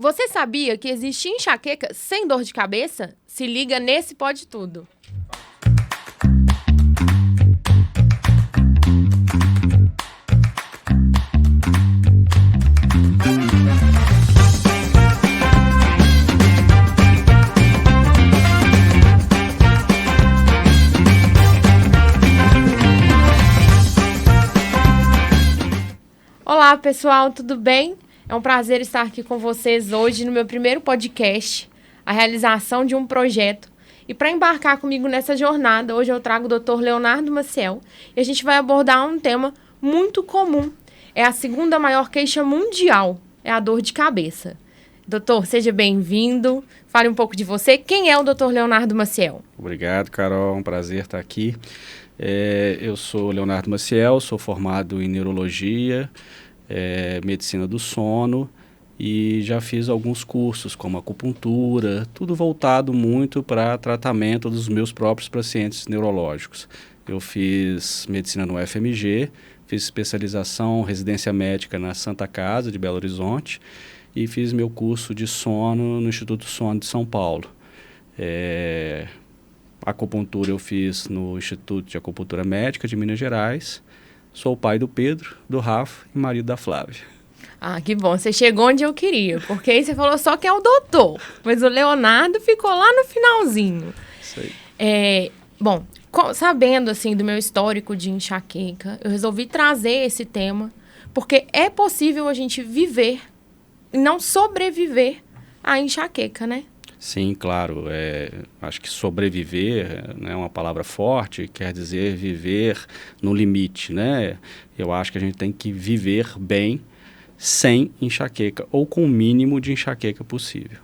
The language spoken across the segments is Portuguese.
Você sabia que existe enxaqueca sem dor de cabeça? Se liga nesse Pode Tudo. Olá, pessoal, tudo bem? É um prazer estar aqui com vocês hoje no meu primeiro podcast, a realização de um projeto. E para embarcar comigo nessa jornada, hoje eu trago o Dr. Leonardo Maciel e a gente vai abordar um tema muito comum. É a segunda maior queixa mundial, é a dor de cabeça. Doutor, seja bem-vindo. Fale um pouco de você. Quem é o Dr. Leonardo Maciel? Obrigado, Carol. É um prazer estar aqui. Eu sou Leonardo Maciel, sou formado em neurologia, medicina do sono e já fiz alguns cursos como acupuntura, tudo voltado muito para tratamento dos meus próprios pacientes neurológicos. Eu fiz medicina no UFMG, fiz especialização, residência médica na Santa Casa de Belo Horizonte e fiz meu curso de sono no Instituto Sono de São Paulo. Acupuntura eu fiz no Instituto de Acupuntura Médica de Minas Gerais. Sou o pai do Pedro, do Rafa e marido da Flávia. Ah, que bom. Você chegou onde eu queria, porque aí você falou só que é o doutor, mas o Leonardo ficou lá no finalzinho. Isso aí. Bom, sabendo assim do meu histórico de enxaqueca, eu resolvi trazer esse tema, porque é possível a gente viver e não sobreviver à enxaqueca, né? Sim, claro. Acho que sobreviver, né, é uma palavra forte, quer dizer viver no limite, né? Eu acho que a gente tem que viver bem sem enxaqueca ou com o mínimo de enxaqueca possível.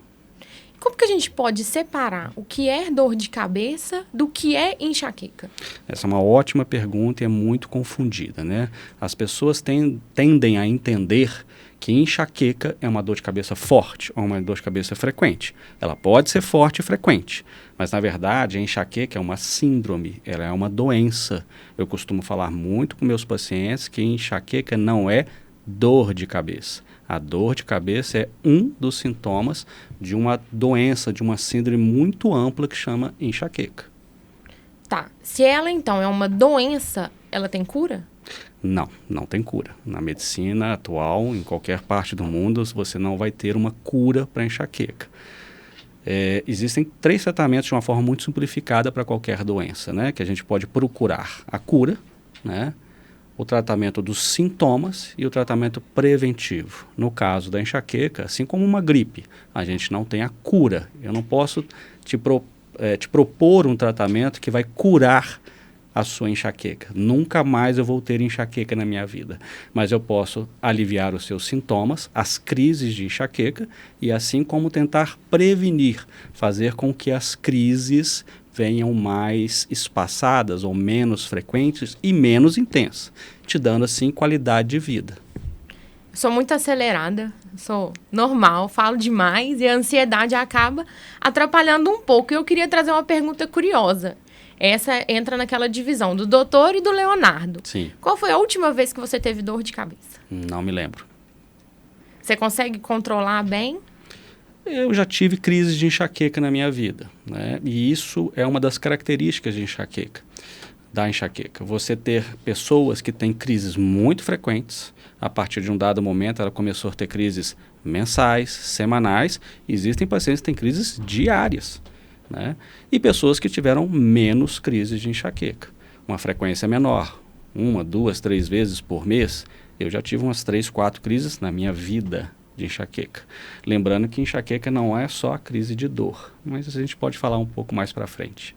Como que a gente pode separar o que é dor de cabeça do que é enxaqueca? Essa é uma ótima pergunta e é muito confundida, né? As pessoas tendem a entender que enxaqueca é uma dor de cabeça forte ou uma dor de cabeça frequente. Ela pode ser forte e frequente, mas na verdade a enxaqueca é uma síndrome, ela é uma doença. Eu costumo falar muito com meus pacientes que enxaqueca não é dor de cabeça. A dor de cabeça é um dos sintomas de uma doença, de uma síndrome muito ampla que chama enxaqueca. Tá, se ela então é uma doença, ela tem cura? Não tem cura. Na medicina atual, em qualquer parte do mundo, você não vai ter uma cura para enxaqueca. Existem 3 tratamentos de uma forma muito simplificada para qualquer doença, né? Que a gente pode procurar a cura, né? O tratamento dos sintomas e o tratamento preventivo. No caso da enxaqueca, assim como uma gripe, a gente não tem a cura. Eu não posso te propor um tratamento que vai curar a sua enxaqueca. Nunca mais eu vou ter enxaqueca na minha vida. Mas eu posso aliviar os seus sintomas, as crises de enxaqueca, e assim como tentar prevenir, fazer com que as crises venham mais espaçadas ou menos frequentes e menos intensas, te dando assim qualidade de vida. Sou muito acelerada, sou normal, falo demais e a ansiedade acaba atrapalhando um pouco. Eu queria trazer uma pergunta curiosa. Essa entra naquela divisão do doutor e do Leonardo. Sim. Qual foi a última vez que você teve dor de cabeça? Não me lembro. Você consegue controlar bem? Eu já tive crises de enxaqueca na minha vida, né? E isso é uma das características da enxaqueca. Você ter pessoas que têm crises muito frequentes, a partir de um dado momento ela começou a ter crises mensais, semanais, existem pacientes que têm crises diárias, né? E pessoas que tiveram menos crises de enxaqueca, uma frequência menor, 1, 2, 3 vezes por mês. Eu já tive umas 3, 4 crises na minha vida de enxaqueca. Lembrando que enxaqueca não é só a crise de dor, mas a gente pode falar um pouco mais para frente.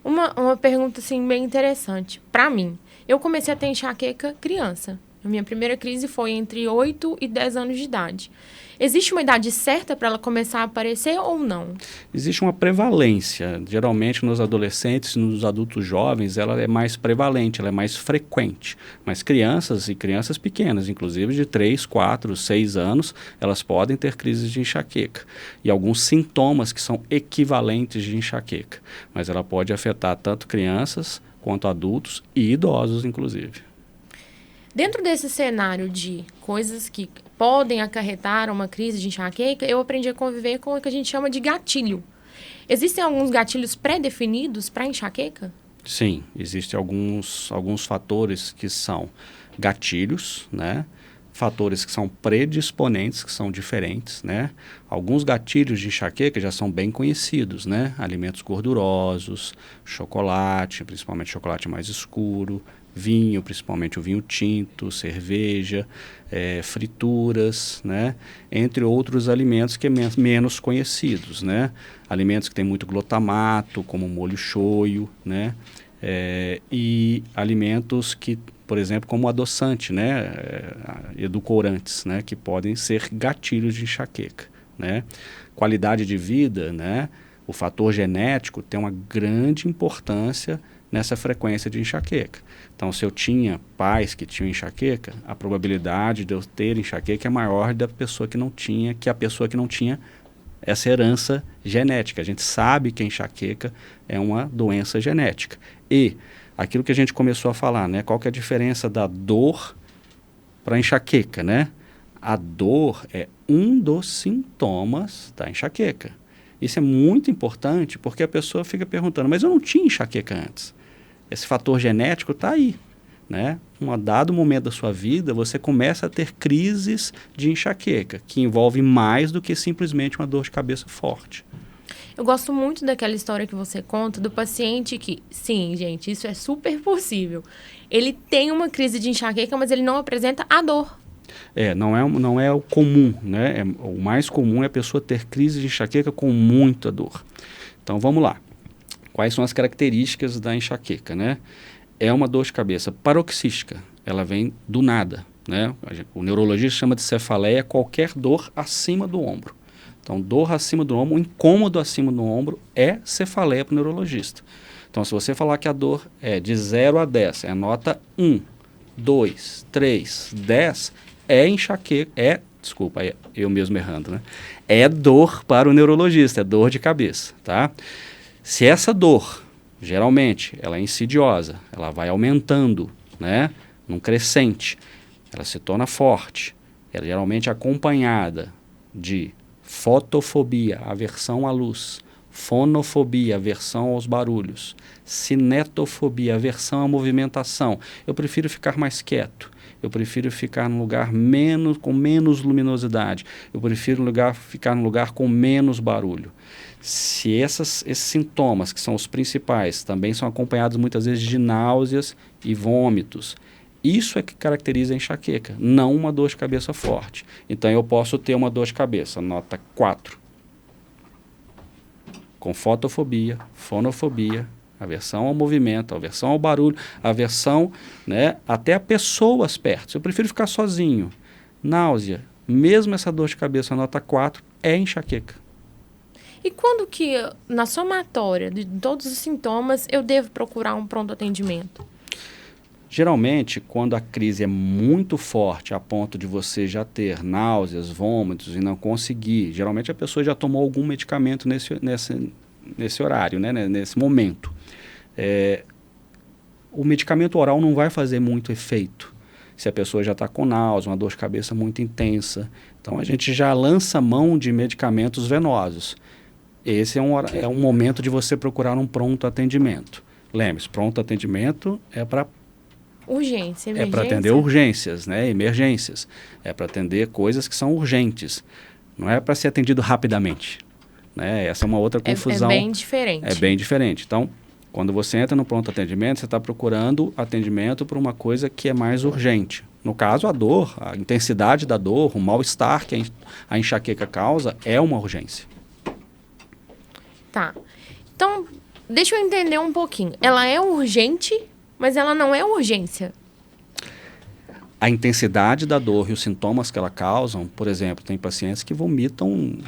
Uma pergunta assim bem interessante. Para mim, eu comecei a ter enxaqueca criança. A minha primeira crise foi entre 8 e 10 anos de idade. Existe uma idade certa para ela começar a aparecer ou não? Existe uma prevalência. Geralmente nos adolescentes e nos adultos jovens ela é mais prevalente, ela é mais frequente. Mas crianças e crianças pequenas, inclusive de 3, 4, 6 anos, elas podem ter crises de enxaqueca. E alguns sintomas que são equivalentes de enxaqueca. Mas ela pode afetar tanto crianças quanto adultos e idosos, inclusive. Dentro desse cenário de coisas que podem acarretar uma crise de enxaqueca, eu aprendi a conviver com o que a gente chama de gatilho. Existem alguns gatilhos pré-definidos para enxaqueca? Sim, existem alguns fatores que são gatilhos, né? Fatores que são predisponentes, que são diferentes, né? Alguns gatilhos de enxaqueca já são bem conhecidos, né? Alimentos gordurosos, chocolate, principalmente chocolate mais escuro, vinho, principalmente o vinho tinto, cerveja, frituras, né? Entre outros alimentos que menos conhecidos, né? Alimentos que têm muito glutamato, como molho shoyu, né? E alimentos que, por exemplo, como adoçante, né? Edulcorantes, né? Que podem ser gatilhos de enxaqueca, né? Qualidade de vida, né? O fator genético tem uma grande importância nessa frequência de enxaqueca. Então, se eu tinha pais que tinham enxaqueca, a probabilidade de eu ter enxaqueca é maior da pessoa que não tinha, que a pessoa que não tinha essa herança genética. A gente sabe que a enxaqueca é uma doença genética. E aquilo que a gente começou a falar, né? Qual que é a diferença da dor para a enxaqueca, né? A dor é um dos sintomas da enxaqueca. Isso é muito importante porque a pessoa fica perguntando, mas eu não tinha enxaqueca antes. Esse fator genético está aí, né? Um dado momento da sua vida, você começa a ter crises de enxaqueca, que envolve mais do que simplesmente uma dor de cabeça forte. Eu gosto muito daquela história que você conta do paciente que, sim, gente, isso é super possível. Ele tem uma crise de enxaqueca, mas ele não apresenta a dor. Não é o comum, né? O mais comum é a pessoa ter crise de enxaqueca com muita dor. Então, vamos lá. Quais são as características da enxaqueca, né? É uma dor de cabeça paroxística, ela vem do nada, né? O neurologista chama de cefaleia qualquer dor acima do ombro. Então, dor acima do ombro, um incômodo acima do ombro é cefaleia para o neurologista. Então, se você falar que a dor é de 0 a 10, é nota 1, 2, 3, 10, é enxaqueca, desculpa, eu mesmo errando, né? É dor para o neurologista, é dor de cabeça, tá? Se essa dor, geralmente, ela é insidiosa, ela vai aumentando, né, num crescente, ela se torna forte, ela é geralmente acompanhada de fotofobia, aversão à luz, fonofobia, aversão aos barulhos, cinetofobia, aversão à movimentação. Eu prefiro ficar mais quieto. Eu prefiro ficar num lugar com menos luminosidade. Eu prefiro ficar num lugar com menos barulho. Se esses sintomas, que são os principais, também são acompanhados muitas vezes de náuseas e vômitos, isso é que caracteriza a enxaqueca, não uma dor de cabeça forte. Então, eu posso ter uma dor de cabeça, nota 4, com fotofobia, fonofobia, aversão ao movimento, aversão ao barulho, aversão, né, até a pessoas perto. Eu prefiro ficar sozinho. Náusea, mesmo essa dor de cabeça nota 4, é enxaqueca. E quando que, na somatória de todos os sintomas, eu devo procurar um pronto atendimento? Geralmente, quando a crise é muito forte a ponto de você já ter náuseas, vômitos e não conseguir, geralmente a pessoa já tomou algum medicamento nesse horário, né, nesse momento. O medicamento oral não vai fazer muito efeito se a pessoa já está com náusea, uma dor de cabeça muito intensa. Então, a gente já lança mão de medicamentos venosos. Esse é um momento de você procurar um pronto atendimento. Lembre-se, pronto atendimento é para urgência, emergência. É para atender urgências, né? Emergências. É para atender coisas que são urgentes. Não é para ser atendido rapidamente, né? Essa é uma outra confusão. É bem diferente. É bem diferente. Então, quando você entra no pronto atendimento, você está procurando atendimento para uma coisa que é mais urgente. No caso, a dor, a intensidade da dor, o mal-estar que a enxaqueca causa é uma urgência. Tá. Então, deixa eu entender um pouquinho. Ela é urgente, mas ela não é urgência. A intensidade da dor e os sintomas que ela causam, por exemplo, tem pacientes que vomitam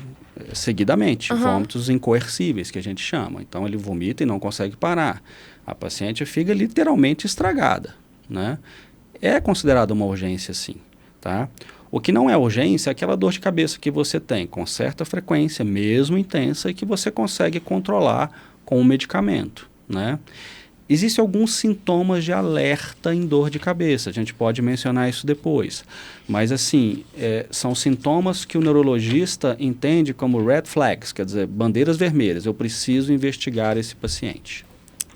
seguidamente, vômitos incoercíveis, que a gente chama. Então, ele vomita e não consegue parar. A paciente fica literalmente estragada, né? É considerada uma urgência, sim, tá? O que não é urgência é aquela dor de cabeça que você tem com certa frequência, mesmo intensa, e que você consegue controlar com o medicamento, né? Existem alguns sintomas de alerta em dor de cabeça, a gente pode mencionar isso depois. Mas, assim, são sintomas que o neurologista entende como red flags, quer dizer, bandeiras vermelhas. Eu preciso investigar esse paciente.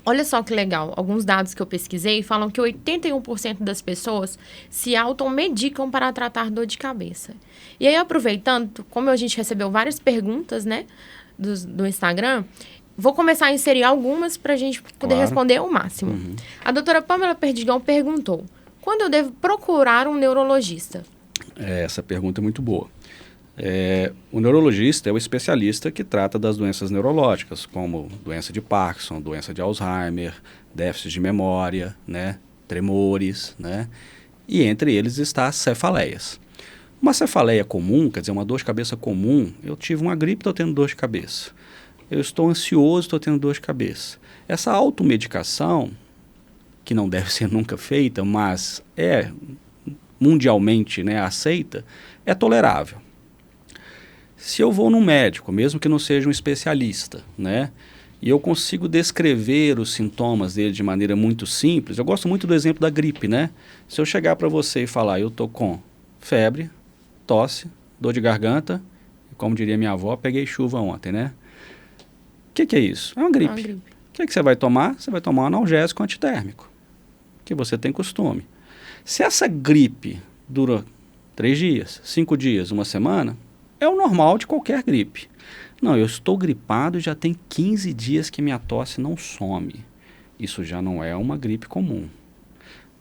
Olha só que legal, alguns dados que eu pesquisei falam que 81% das pessoas se automedicam para tratar dor de cabeça. E aí, aproveitando, como a gente recebeu várias perguntas, né, do Instagram, vou começar a inserir algumas para a gente poder responder o máximo. Uhum. A doutora Pamela Perdigão perguntou: quando eu devo procurar um neurologista? Essa pergunta é muito boa. O neurologista é o especialista que trata das doenças neurológicas, como doença de Parkinson, doença de Alzheimer, déficit de memória, né, tremores, né, e entre eles está as cefaleias. Uma cefaleia comum, quer dizer, uma dor de cabeça comum, eu tive uma gripe, estou tendo dor de cabeça. Eu estou ansioso, estou tendo dor de cabeça. Essa automedicação, que não deve ser nunca feita, mas é mundialmente, né, aceita, é tolerável. Se eu vou num médico, mesmo que não seja um especialista, né, e eu consigo descrever os sintomas dele de maneira muito simples, eu gosto muito do exemplo da gripe, né? Se eu chegar para você e falar, eu estou com febre, tosse, dor de garganta, e como diria minha avó, peguei chuva ontem, né? O que é isso? É uma gripe. O que você vai tomar? Você vai tomar um analgésico antitérmico, que você tem costume. Se essa gripe dura 3 dias, 5 dias, uma semana, é o normal de qualquer gripe. Não, eu estou gripado e já tem 15 dias que minha tosse não some. Isso já não é uma gripe comum.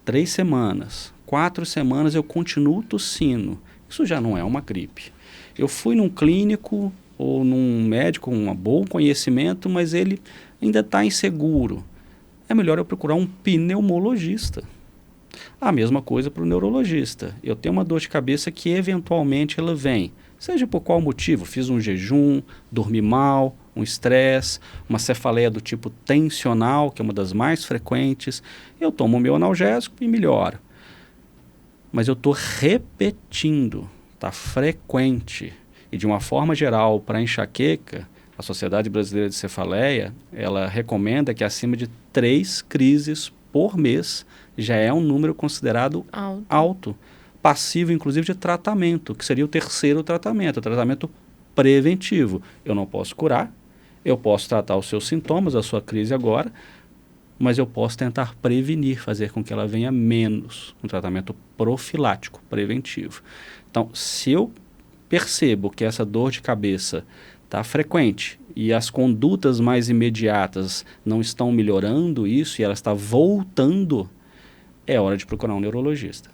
3 semanas, 4 semanas eu continuo tossindo. Isso já não é uma gripe. Eu fui num clínico ou num médico com um bom conhecimento, mas ele ainda está inseguro. É melhor eu procurar um pneumologista. A mesma coisa para o neurologista. Eu tenho uma dor de cabeça que eventualmente ela vem. Seja por qual motivo, fiz um jejum, dormi mal, um estresse, uma cefaleia do tipo tensional, que é uma das mais frequentes. Eu tomo o meu analgésico e melhoro. Mas eu estou repetindo, está frequente. E de uma forma geral, para enxaqueca, a Sociedade Brasileira de Cefaleia, ela recomenda que acima de 3 crises por mês já é um número considerado alto, passivo inclusive de tratamento, que seria o terceiro tratamento, o tratamento preventivo. Eu não posso curar, eu posso tratar os seus sintomas, a sua crise agora, mas eu posso tentar prevenir, fazer com que ela venha menos, um tratamento profilático, preventivo. Então, se eu percebo que essa dor de cabeça está frequente e as condutas mais imediatas não estão melhorando isso e ela está voltando, é hora de procurar um neurologista.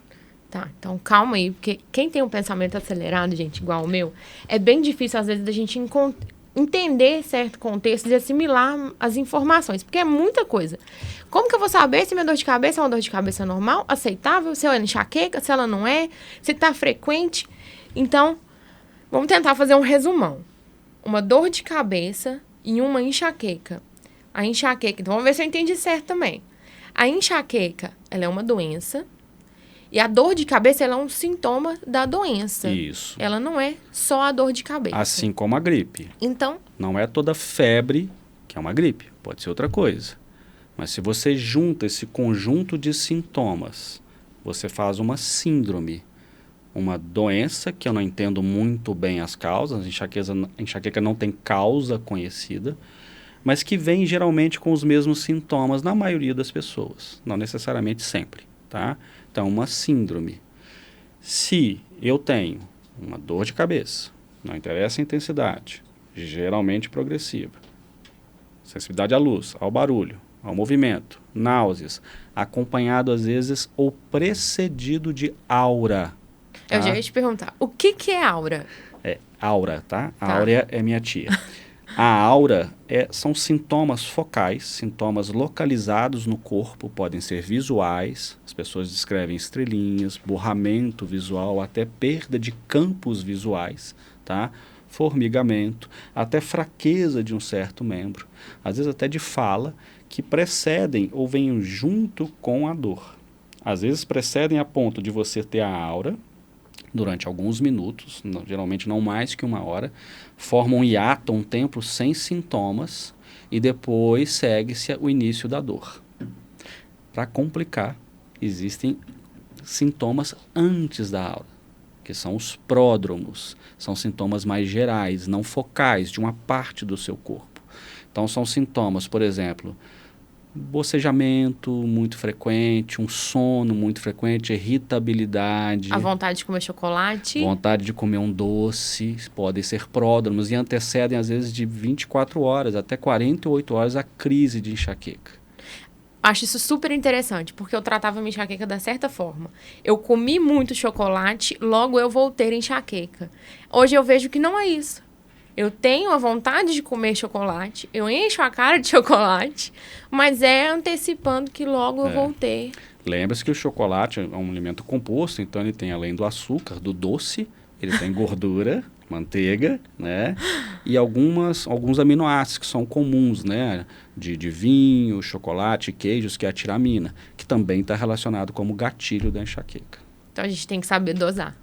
Tá, então calma aí, porque quem tem um pensamento acelerado, gente, igual o meu, é bem difícil às vezes da gente entender certo contexto e assimilar as informações, porque é muita coisa. Como que eu vou saber se minha dor de cabeça é uma dor de cabeça normal, aceitável, se ela é enxaqueca, se ela não é, se está frequente? Então, vamos tentar fazer um resumão. Uma dor de cabeça e uma enxaqueca. A enxaqueca, então vamos ver se eu entendi certo também. A enxaqueca, ela é uma doença e a dor de cabeça, ela é um sintoma da doença. Isso. Ela não é só a dor de cabeça. Assim como a gripe. Então, não é toda febre que é uma gripe, pode ser outra coisa. Mas se você junta esse conjunto de sintomas, você faz uma síndrome, uma doença que eu não entendo muito bem as causas, a enxaqueca não tem causa conhecida, mas que vem geralmente com os mesmos sintomas na maioria das pessoas, não necessariamente sempre, tá? Então, uma síndrome. Se eu tenho uma dor de cabeça, não interessa a intensidade, geralmente progressiva, sensibilidade à luz, ao barulho, ao movimento, náuseas, acompanhado às vezes ou precedido de aura. Eu já ia te perguntar, o que é aura? É, aura, tá? A Áurea é minha tia. A aura são sintomas focais, sintomas localizados no corpo, podem ser visuais, as pessoas descrevem estrelinhas, borramento visual, até perda de campos visuais, tá? Formigamento, até fraqueza de um certo membro, às vezes até de fala, que precedem ou vêm junto com a dor. Às vezes precedem a ponto de você ter a aura, durante alguns minutos, geralmente não mais que 1 hora, formam um hiato, um tempo sem sintomas, e depois segue-se o início da dor. Para complicar, existem sintomas antes da aula, que são os pródromos. São sintomas mais gerais, não focais, de uma parte do seu corpo. Então, são sintomas, por exemplo, bocejamento muito frequente, um sono muito frequente, irritabilidade. A vontade de comer chocolate. Vontade de comer um doce, podem ser pródromos e antecedem às vezes de 24 horas até 48 horas a crise de enxaqueca. Acho isso super interessante, porque eu tratava minha enxaqueca da certa forma. Eu comi muito chocolate, logo eu vou ter enxaqueca. Hoje eu vejo que não é isso. Eu tenho a vontade de comer chocolate, eu encho a cara de chocolate, mas é antecipando que logo eu vou ter. Lembre-se que o chocolate é um alimento composto, então ele tem, além do açúcar, do doce, ele tem gordura, manteiga, né? E alguns aminoácidos que são comuns, né? De vinho, chocolate, queijos, que é a tiramina, que também está relacionado como gatilho da enxaqueca. Então a gente tem que saber dosar.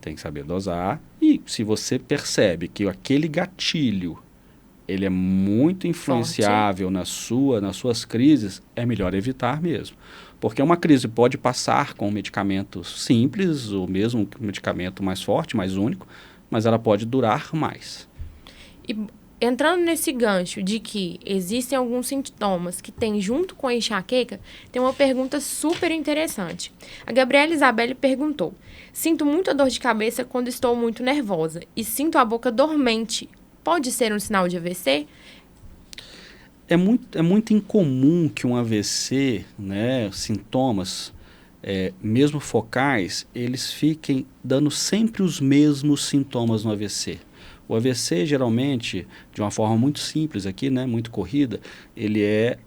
Tem que saber dosar. E se você percebe que aquele gatilho ele é muito influenciável nas suas crises, é melhor evitar mesmo. Porque uma crise pode passar com um medicamento simples, ou mesmo um medicamento mais forte, mais único, mas ela pode durar mais. E entrando nesse gancho de que existem alguns sintomas que tem junto com a enxaqueca, tem uma pergunta super interessante. A Gabriela Isabelle perguntou: sinto muita dor de cabeça quando estou muito nervosa e sinto a boca dormente. Pode ser um sinal de AVC? É muito incomum que um AVC, né, sintomas, mesmo focais, eles fiquem dando sempre os mesmos sintomas no AVC. O AVC, geralmente, de uma forma muito simples aqui, né, muito corrida, ele é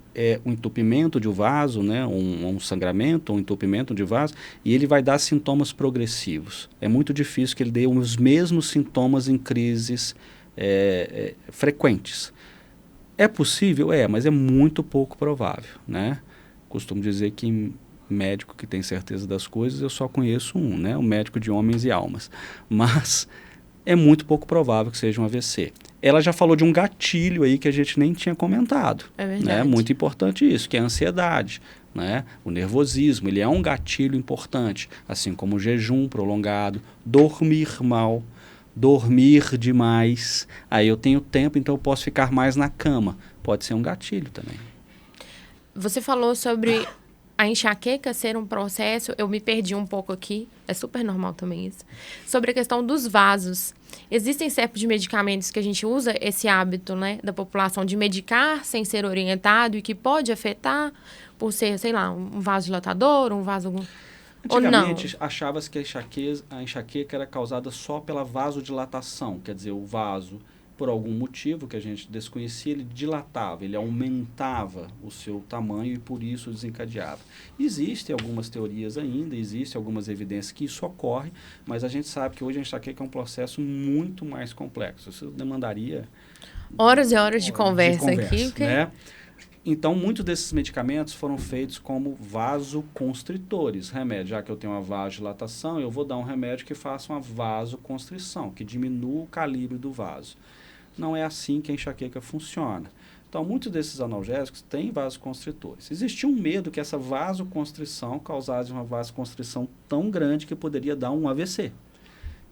um entupimento de um vaso, né, um sangramento, um entupimento de vaso, e ele vai dar sintomas progressivos. É muito difícil que ele dê os mesmos sintomas em crises frequentes. É possível? Mas é muito pouco provável, né? Costumo dizer que médico que tem certeza das coisas, eu só conheço um, né? O médico de homens e almas. Mas é muito pouco provável que seja um AVC. Ela já falou de um gatilho aí que a gente nem tinha comentado. É verdade. Né? Muito importante isso, que é a ansiedade, né? O nervosismo, ele é um gatilho importante, assim como o jejum prolongado, dormir mal, dormir demais. Aí eu tenho tempo, então eu posso ficar mais na cama. Pode ser um gatilho também. Você falou sobre a enxaqueca ser um processo, eu me perdi um pouco aqui, é super normal também isso, sobre a questão dos vasos. Existem certos de medicamentos que a gente usa esse hábito, né, da população de medicar sem ser orientado e que pode afetar por ser, sei lá, um vasodilatador, um vaso... Antigamente, achava-se que a enxaqueca era causada só pela vasodilatação, quer dizer, o vaso, por algum motivo que a gente desconhecia, ele dilatava, ele aumentava o seu tamanho e por isso desencadeava. Existem algumas teorias ainda, existem algumas evidências que isso ocorre, mas a gente sabe que hoje a enxaqueca é um processo muito mais complexo. Isso demandaria horas e horas de conversa aqui. Né? Então, muitos desses medicamentos foram feitos como vasoconstritores. Remédio, já que eu tenho uma vasodilatação, eu vou dar um remédio que faça uma vasoconstrição, que diminua o calibre do vaso. Não é assim que a enxaqueca funciona. Então, muitos desses analgésicos têm vasoconstritores. Existia um medo que essa vasoconstrição causasse uma vasoconstrição tão grande que poderia dar um AVC.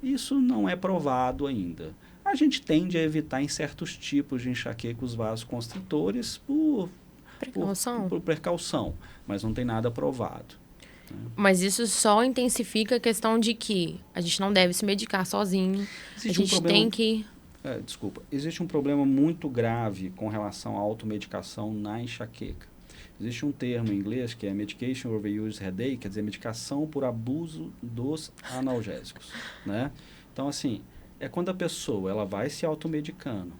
Isso não é provado ainda. A gente tende a evitar em certos tipos de enxaqueca os vasoconstritores por precaução, mas não tem nada provado. Né? Mas isso só intensifica a questão de que a gente não deve se medicar sozinho. Existe um problema muito grave com relação à automedicação na enxaqueca. Existe um termo em inglês que é medication overuse headache, quer dizer, medicação por abuso dos analgésicos. Né? Então, assim, é quando a pessoa ela vai se automedicando.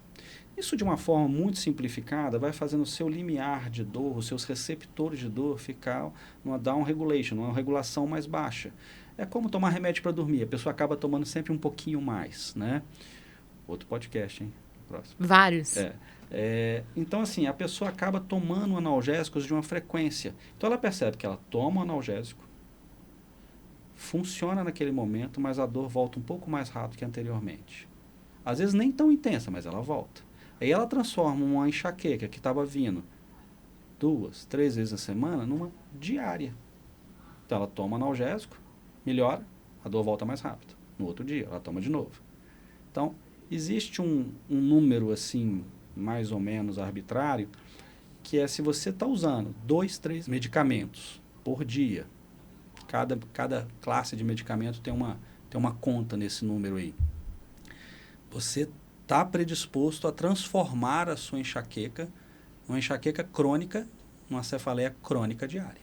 Isso, de uma forma muito simplificada, vai fazendo o seu limiar de dor, os seus receptores de dor ficar numa down regulation, numa regulação mais baixa. É como tomar remédio para dormir. A pessoa acaba tomando sempre um pouquinho mais, né? Outro podcast, hein? Próximo. Vários. Então, assim, a pessoa acaba tomando analgésicos de uma frequência. Então, ela percebe que ela toma o analgésico, funciona naquele momento, mas a dor volta um pouco mais rápido que anteriormente. Às vezes nem tão intensa, mas ela volta. Aí ela transforma uma enxaqueca que estava vindo 2, 3 vezes a semana, numa diária. Então, ela toma analgésico, melhora, a dor volta mais rápido. No outro dia, ela toma de novo. Então, existe um número, assim, mais ou menos arbitrário, que é se você está usando 2, 3 medicamentos por dia, cada classe de medicamento tem uma conta nesse número aí. Você está predisposto a transformar a sua enxaqueca numa enxaqueca crônica, numa cefaleia crônica diária.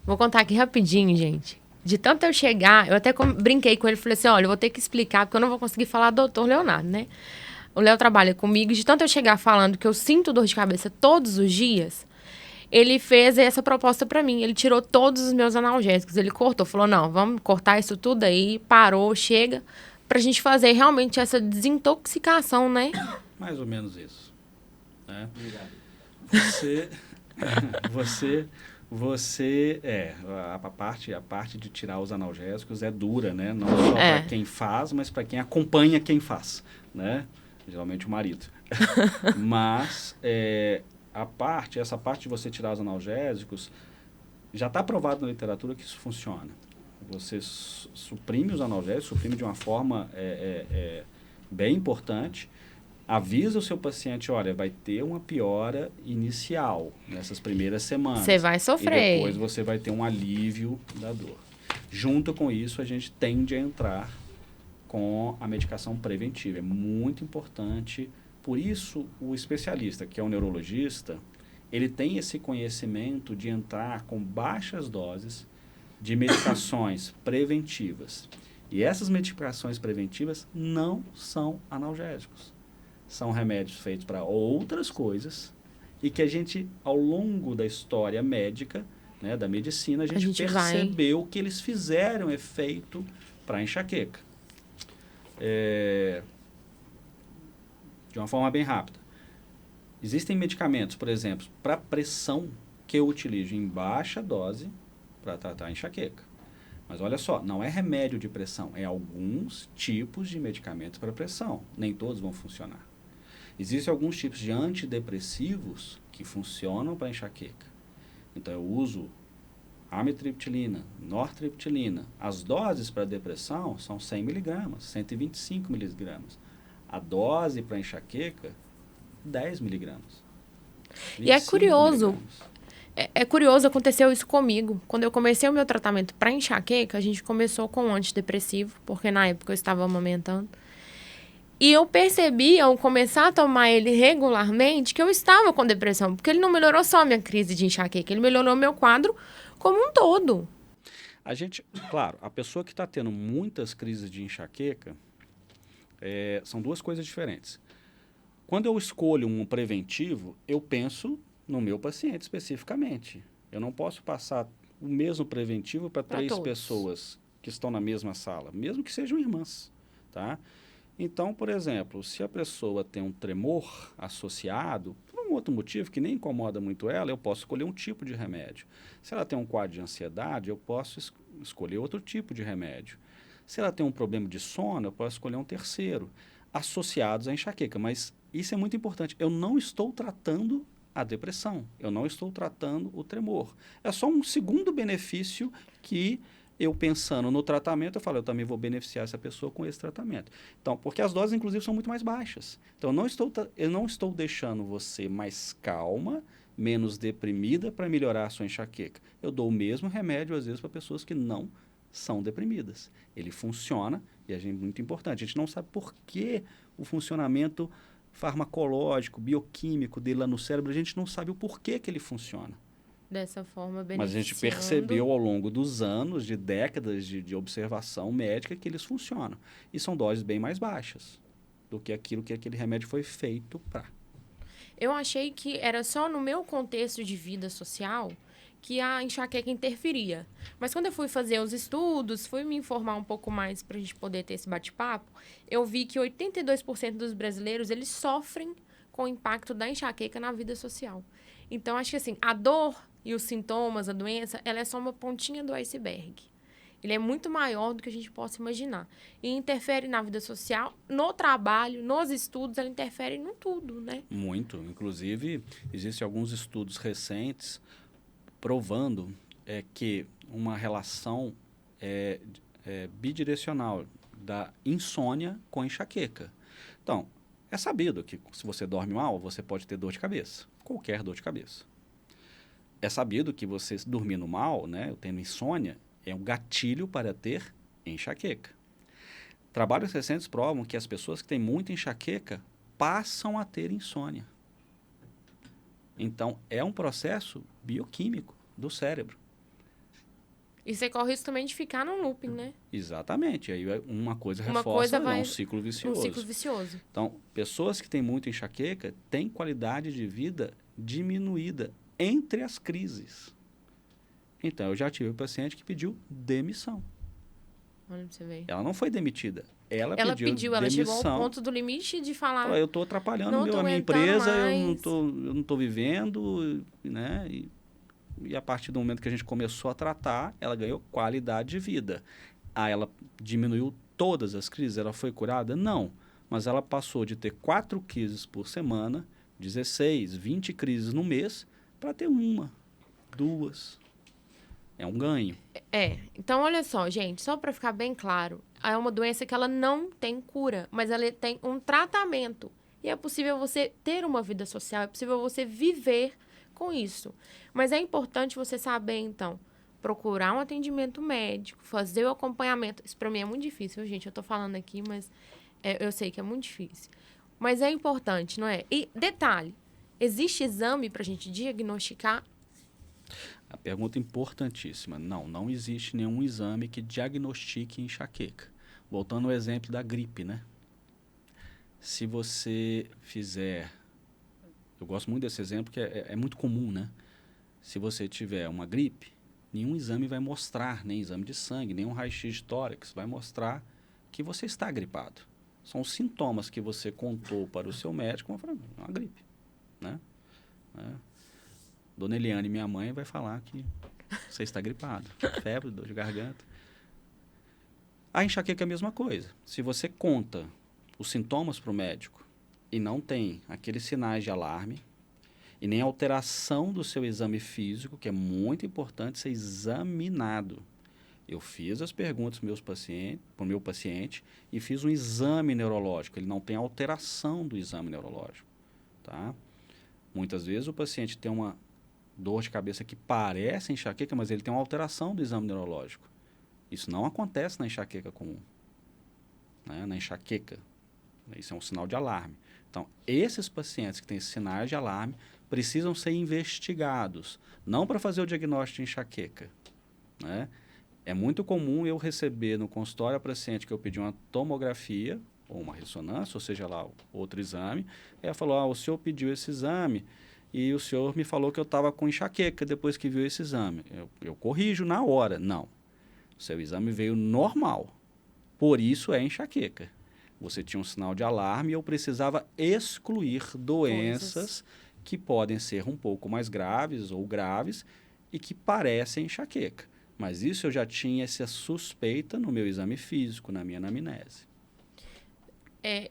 Vou contar aqui rapidinho, gente. De tanto eu chegar, eu até brinquei com ele, falei assim, olha, eu vou ter que explicar, porque eu não vou conseguir falar doutor Leonardo, né? O Léo trabalha comigo, de tanto eu chegar falando que eu sinto dor de cabeça todos os dias, ele fez essa proposta pra mim. Ele tirou todos os meus analgésicos, ele cortou, falou, não, vamos cortar isso tudo aí, parou, chega, pra gente fazer realmente essa desintoxicação, né? Mais ou menos isso. Né? Obrigado. A parte de tirar os analgésicos é dura, né? Não só para quem faz, mas para quem acompanha quem faz, né? Geralmente o marido. Mas essa parte de você tirar os analgésicos, já está provado na literatura que isso funciona. Você suprime os analgésicos, suprime de uma forma bem importante. Avisa o seu paciente, olha, vai ter uma piora inicial nessas primeiras semanas. Você vai sofrer. E depois você vai ter um alívio da dor. Junto com isso, a gente tende a entrar com a medicação preventiva. É muito importante. Por isso, o especialista, que é um neurologista, ele tem esse conhecimento de entrar com baixas doses de medicações preventivas. E essas medicações preventivas não são analgésicos. São remédios feitos para outras coisas e que a gente, ao longo da história médica, né, da medicina, a gente percebeu que eles fizeram efeito para a enxaqueca. De uma forma bem rápida. Existem medicamentos, por exemplo, para pressão, que eu utilizo em baixa dose para tratar a enxaqueca. Mas olha só, não é remédio de pressão, é alguns tipos de medicamentos para pressão. Nem todos vão funcionar. Existem alguns tipos de antidepressivos que funcionam para enxaqueca. Então, eu uso amitriptilina, nortriptilina. As doses para depressão são 100 miligramas, 125 miligramas. A dose para enxaqueca, 10 miligramas. E é curioso, curioso, aconteceu isso comigo. Quando eu comecei o meu tratamento para enxaqueca, a gente começou com um antidepressivo, porque na época eu estava amamentando. E eu percebi, ao começar a tomar ele regularmente, que eu estava com depressão. Porque ele não melhorou só a minha crise de enxaqueca, ele melhorou o meu quadro como um todo. Claro, a pessoa que está tendo muitas crises de enxaqueca, são duas coisas diferentes. Quando eu escolho um preventivo, eu penso no meu paciente especificamente. Eu não posso passar o mesmo preventivo para 3 pessoas que estão na mesma sala, mesmo que sejam irmãs, tá? Então, por exemplo, se a pessoa tem um tremor associado, por um outro motivo que nem incomoda muito ela, eu posso escolher um tipo de remédio. Se ela tem um quadro de ansiedade, eu posso escolher outro tipo de remédio. Se ela tem um problema de sono, eu posso escolher um terceiro, associados à enxaqueca. Mas isso é muito importante. Eu não estou tratando a depressão, eu não estou tratando o tremor. É só um segundo benefício que eu pensando no tratamento, eu falo, eu também vou beneficiar essa pessoa com esse tratamento. Então, porque as doses, inclusive, são muito mais baixas. Então, eu não estou deixando você mais calma, menos deprimida para melhorar a sua enxaqueca. Eu dou o mesmo remédio, às vezes, para pessoas que não são deprimidas. Ele funciona, e é muito importante. A gente não sabe por que o funcionamento farmacológico, bioquímico dele lá no cérebro, a gente não sabe o porquê que ele funciona. Dessa forma, beneficiando. Mas a gente percebeu ao longo dos anos, de décadas de observação médica, que eles funcionam. E são doses bem mais baixas do que aquilo que aquele remédio foi feito para. Eu achei que era só no meu contexto de vida social que a enxaqueca interferia. Mas quando eu fui fazer os estudos, fui me informar um pouco mais para a gente poder ter esse bate-papo, eu vi que 82% dos brasileiros, eles sofrem com o impacto da enxaqueca na vida social. Então, acho que assim, a dor e os sintomas, a doença, ela é só uma pontinha do iceberg. Ele é muito maior do que a gente possa imaginar. E interfere na vida social, no trabalho, nos estudos, ela interfere em tudo, né? Muito. Inclusive, existem alguns estudos recentes provando que uma relação bidirecional da insônia com enxaqueca. Então, é sabido que se você dorme mal, você pode ter dor de cabeça. Qualquer dor de cabeça. É sabido que você dormindo mal, né, tendo insônia, é um gatilho para ter enxaqueca. Trabalhos recentes provam que as pessoas que têm muita enxaqueca passam a ter insônia. Então, é um processo bioquímico do cérebro. E você corre o risco também de ficar num looping, né? Exatamente. Aí uma coisa reforça, é um ciclo vicioso. Um ciclo vicioso. Então, pessoas que têm muita enxaqueca têm qualidade de vida diminuída entre as crises. Então, eu já tive um paciente que pediu demissão. Olha pra você ver. Ela não foi demitida. Ela pediu demissão. Ela chegou ao ponto do limite de falar... Eu estou atrapalhando a minha empresa, eu não estou vivendo, né? E a partir do momento que a gente começou a tratar, ela ganhou qualidade de vida. Ela diminuiu todas as crises? Ela foi curada? Não. Mas ela passou de ter 4 crises por semana, 16, 20 crises no mês, para ter 1, 2. É um ganho. Então olha só, gente, só para ficar bem claro, é uma doença que ela não tem cura, mas ela tem um tratamento. E é possível você ter uma vida social, é possível você viver com isso. Mas é importante você saber, então, procurar um atendimento médico, fazer o acompanhamento. Isso para mim é muito difícil, gente. Eu tô falando aqui, mas eu sei que é muito difícil. Mas é importante, não é? E detalhe, existe exame para a gente diagnosticar? A pergunta importantíssima. Não existe nenhum exame que diagnostique enxaqueca. Voltando ao exemplo da gripe, né? Se você fizer... Eu gosto muito desse exemplo, porque é muito comum, né? Se você tiver uma gripe, nenhum exame vai mostrar, nem exame de sangue, nem um raio-x de tórax, vai mostrar que você está gripado. São os sintomas que você contou para o seu médico, é uma gripe, né? Dona Eliane, minha mãe, vai falar que você está gripado. Febre, dor de garganta. A enxaqueca é a mesma coisa. Se você conta os sintomas para o médico e não tem aqueles sinais de alarme e nem alteração do seu exame físico, que é muito importante ser examinado. Eu fiz as perguntas para o meu paciente e fiz um exame neurológico. Ele não tem alteração do exame neurológico. Tá? Muitas vezes o paciente tem uma dor de cabeça que parece enxaqueca, mas ele tem uma alteração do exame neurológico. Isso não acontece na enxaqueca comum. Né? Na enxaqueca. Isso é um sinal de alarme. Então, esses pacientes que têm sinais de alarme precisam ser investigados, não para fazer o diagnóstico de enxaqueca. Né? É muito comum eu receber no consultório a paciente que eu pedi uma tomografia, ou uma ressonância, ou seja lá, outro exame, e ela falou, o senhor pediu esse exame e o senhor me falou que eu estava com enxaqueca depois que viu esse exame. Eu corrijo na hora. Não. O seu exame veio normal. Por isso é enxaqueca. Você tinha um sinal de alarme e eu precisava excluir doenças que podem ser um pouco mais graves ou graves e que parecem enxaqueca. Mas isso eu já tinha essa suspeita no meu exame físico, na minha anamnese.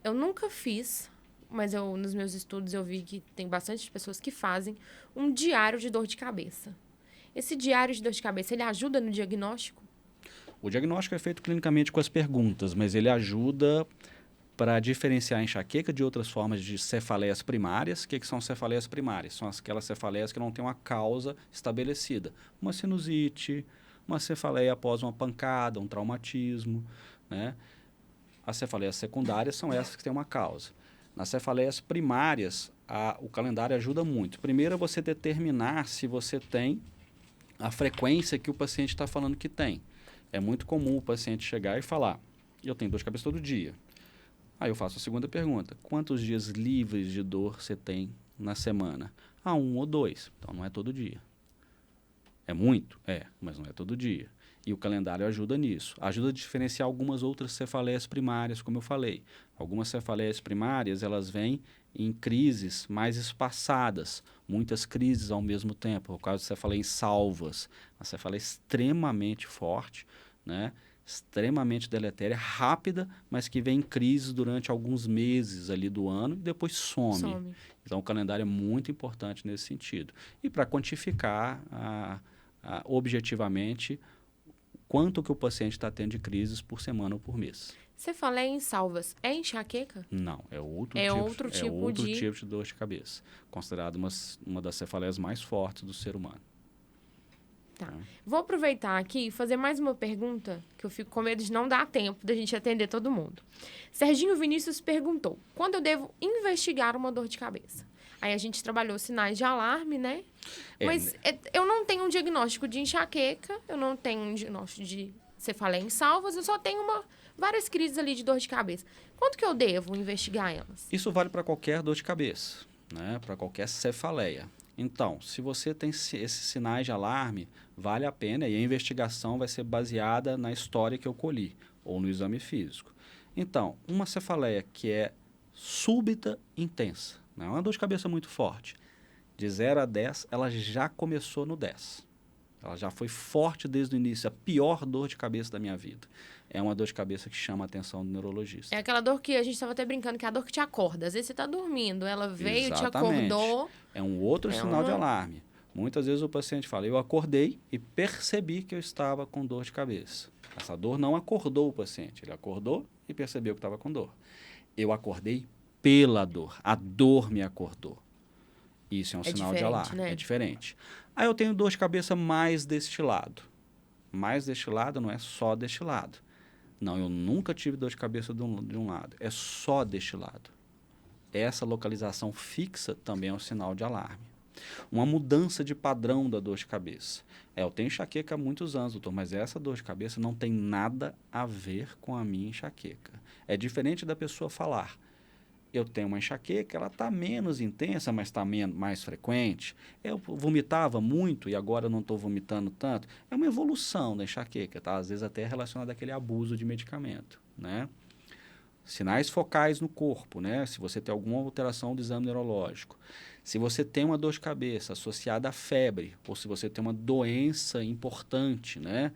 Eu nunca fiz, mas nos meus estudos eu vi que tem bastante pessoas que fazem um diário de dor de cabeça. Esse diário de dor de cabeça, ele ajuda no diagnóstico? O diagnóstico é feito clinicamente com as perguntas, mas ele ajuda para diferenciar a enxaqueca de outras formas de cefaleias primárias. O que são cefaleias primárias? São aquelas cefaleias que não têm uma causa estabelecida. Uma sinusite, uma cefaleia após uma pancada, um traumatismo. Né? As cefaleias secundárias são essas que têm uma causa. Nas cefaleias primárias, o calendário ajuda muito. Primeiro é você determinar se você tem a frequência que o paciente está falando que tem. É muito comum o paciente chegar e falar, eu tenho dor de cabeça todo dia. Aí eu faço a segunda pergunta, quantos dias livres de dor você tem na semana? 1 ou 2, então não é todo dia. É muito? Mas não é todo dia. E o calendário ajuda nisso. Ajuda a diferenciar algumas outras cefaleias primárias, como eu falei. Algumas cefaleias primárias, elas vêm em crises mais espaçadas. Muitas crises ao mesmo tempo. O caso de cefaleia em salvas. A cefaleia é extremamente forte, né? Extremamente deletéria, rápida, mas que vem em crises durante alguns meses ali do ano e depois some. Então, o calendário é muito importante nesse sentido. E para quantificar objetivamente quanto que o paciente está tendo de crises por semana ou por mês. Você fala em salvas, é enxaqueca? Não, é outro tipo de dor de cabeça, considerado uma das cefaleias mais fortes do ser humano. Tá. Vou aproveitar aqui e fazer mais uma pergunta, que eu fico com medo de não dar tempo da gente atender todo mundo. Serginho Vinícius perguntou, quando eu devo investigar uma dor de cabeça? Aí a gente trabalhou sinais de alarme, né? Mas eu não tenho um diagnóstico de enxaqueca, eu não tenho um diagnóstico de cefaleia em salvas, eu só tenho várias crises ali de dor de cabeça. Quanto que eu devo investigar elas? Isso vale para qualquer dor de cabeça, né? Para qualquer cefaleia. Então, se você tem esses sinais de alarme, vale a pena e a investigação vai ser baseada na história que eu colhi ou no exame físico. Então, uma cefaleia que é súbita, intensa, não é uma dor de cabeça muito forte, de 0 a 10, ela já começou no 10. Ela já foi forte desde o início, a pior dor de cabeça da minha vida. É uma dor de cabeça que chama a atenção do neurologista. É aquela dor que a gente estava até brincando, que é a dor que te acorda. Às vezes você está dormindo, ela veio, Exatamente. Te acordou. É um outro sinal de alarme. Muitas vezes o paciente fala, eu acordei e percebi que eu estava com dor de cabeça. Essa dor não acordou o paciente, ele acordou e percebeu que estava com dor. Eu acordei pela dor, a dor me acordou. Isso é um sinal de alarme, né? É diferente. Aí eu tenho dor de cabeça mais deste lado. Mais deste lado não é só deste lado. Não, eu nunca tive dor de cabeça de um lado. É só deste lado. Essa localização fixa também é um sinal de alarme. Uma mudança de padrão da dor de cabeça. Eu tenho enxaqueca há muitos anos, doutor, mas essa dor de cabeça não tem nada a ver com a minha enxaqueca. É diferente da pessoa falar, eu tenho uma enxaqueca, ela está menos intensa, mas está mais frequente. Eu vomitava muito e agora não estou vomitando tanto. É uma evolução da enxaqueca, tá? Às vezes até relacionada àquele abuso de medicamento, né? Sinais focais no corpo, né? Se você tem alguma alteração do exame neurológico. Se você tem uma dor de cabeça associada à febre, ou se você tem uma doença importante, né?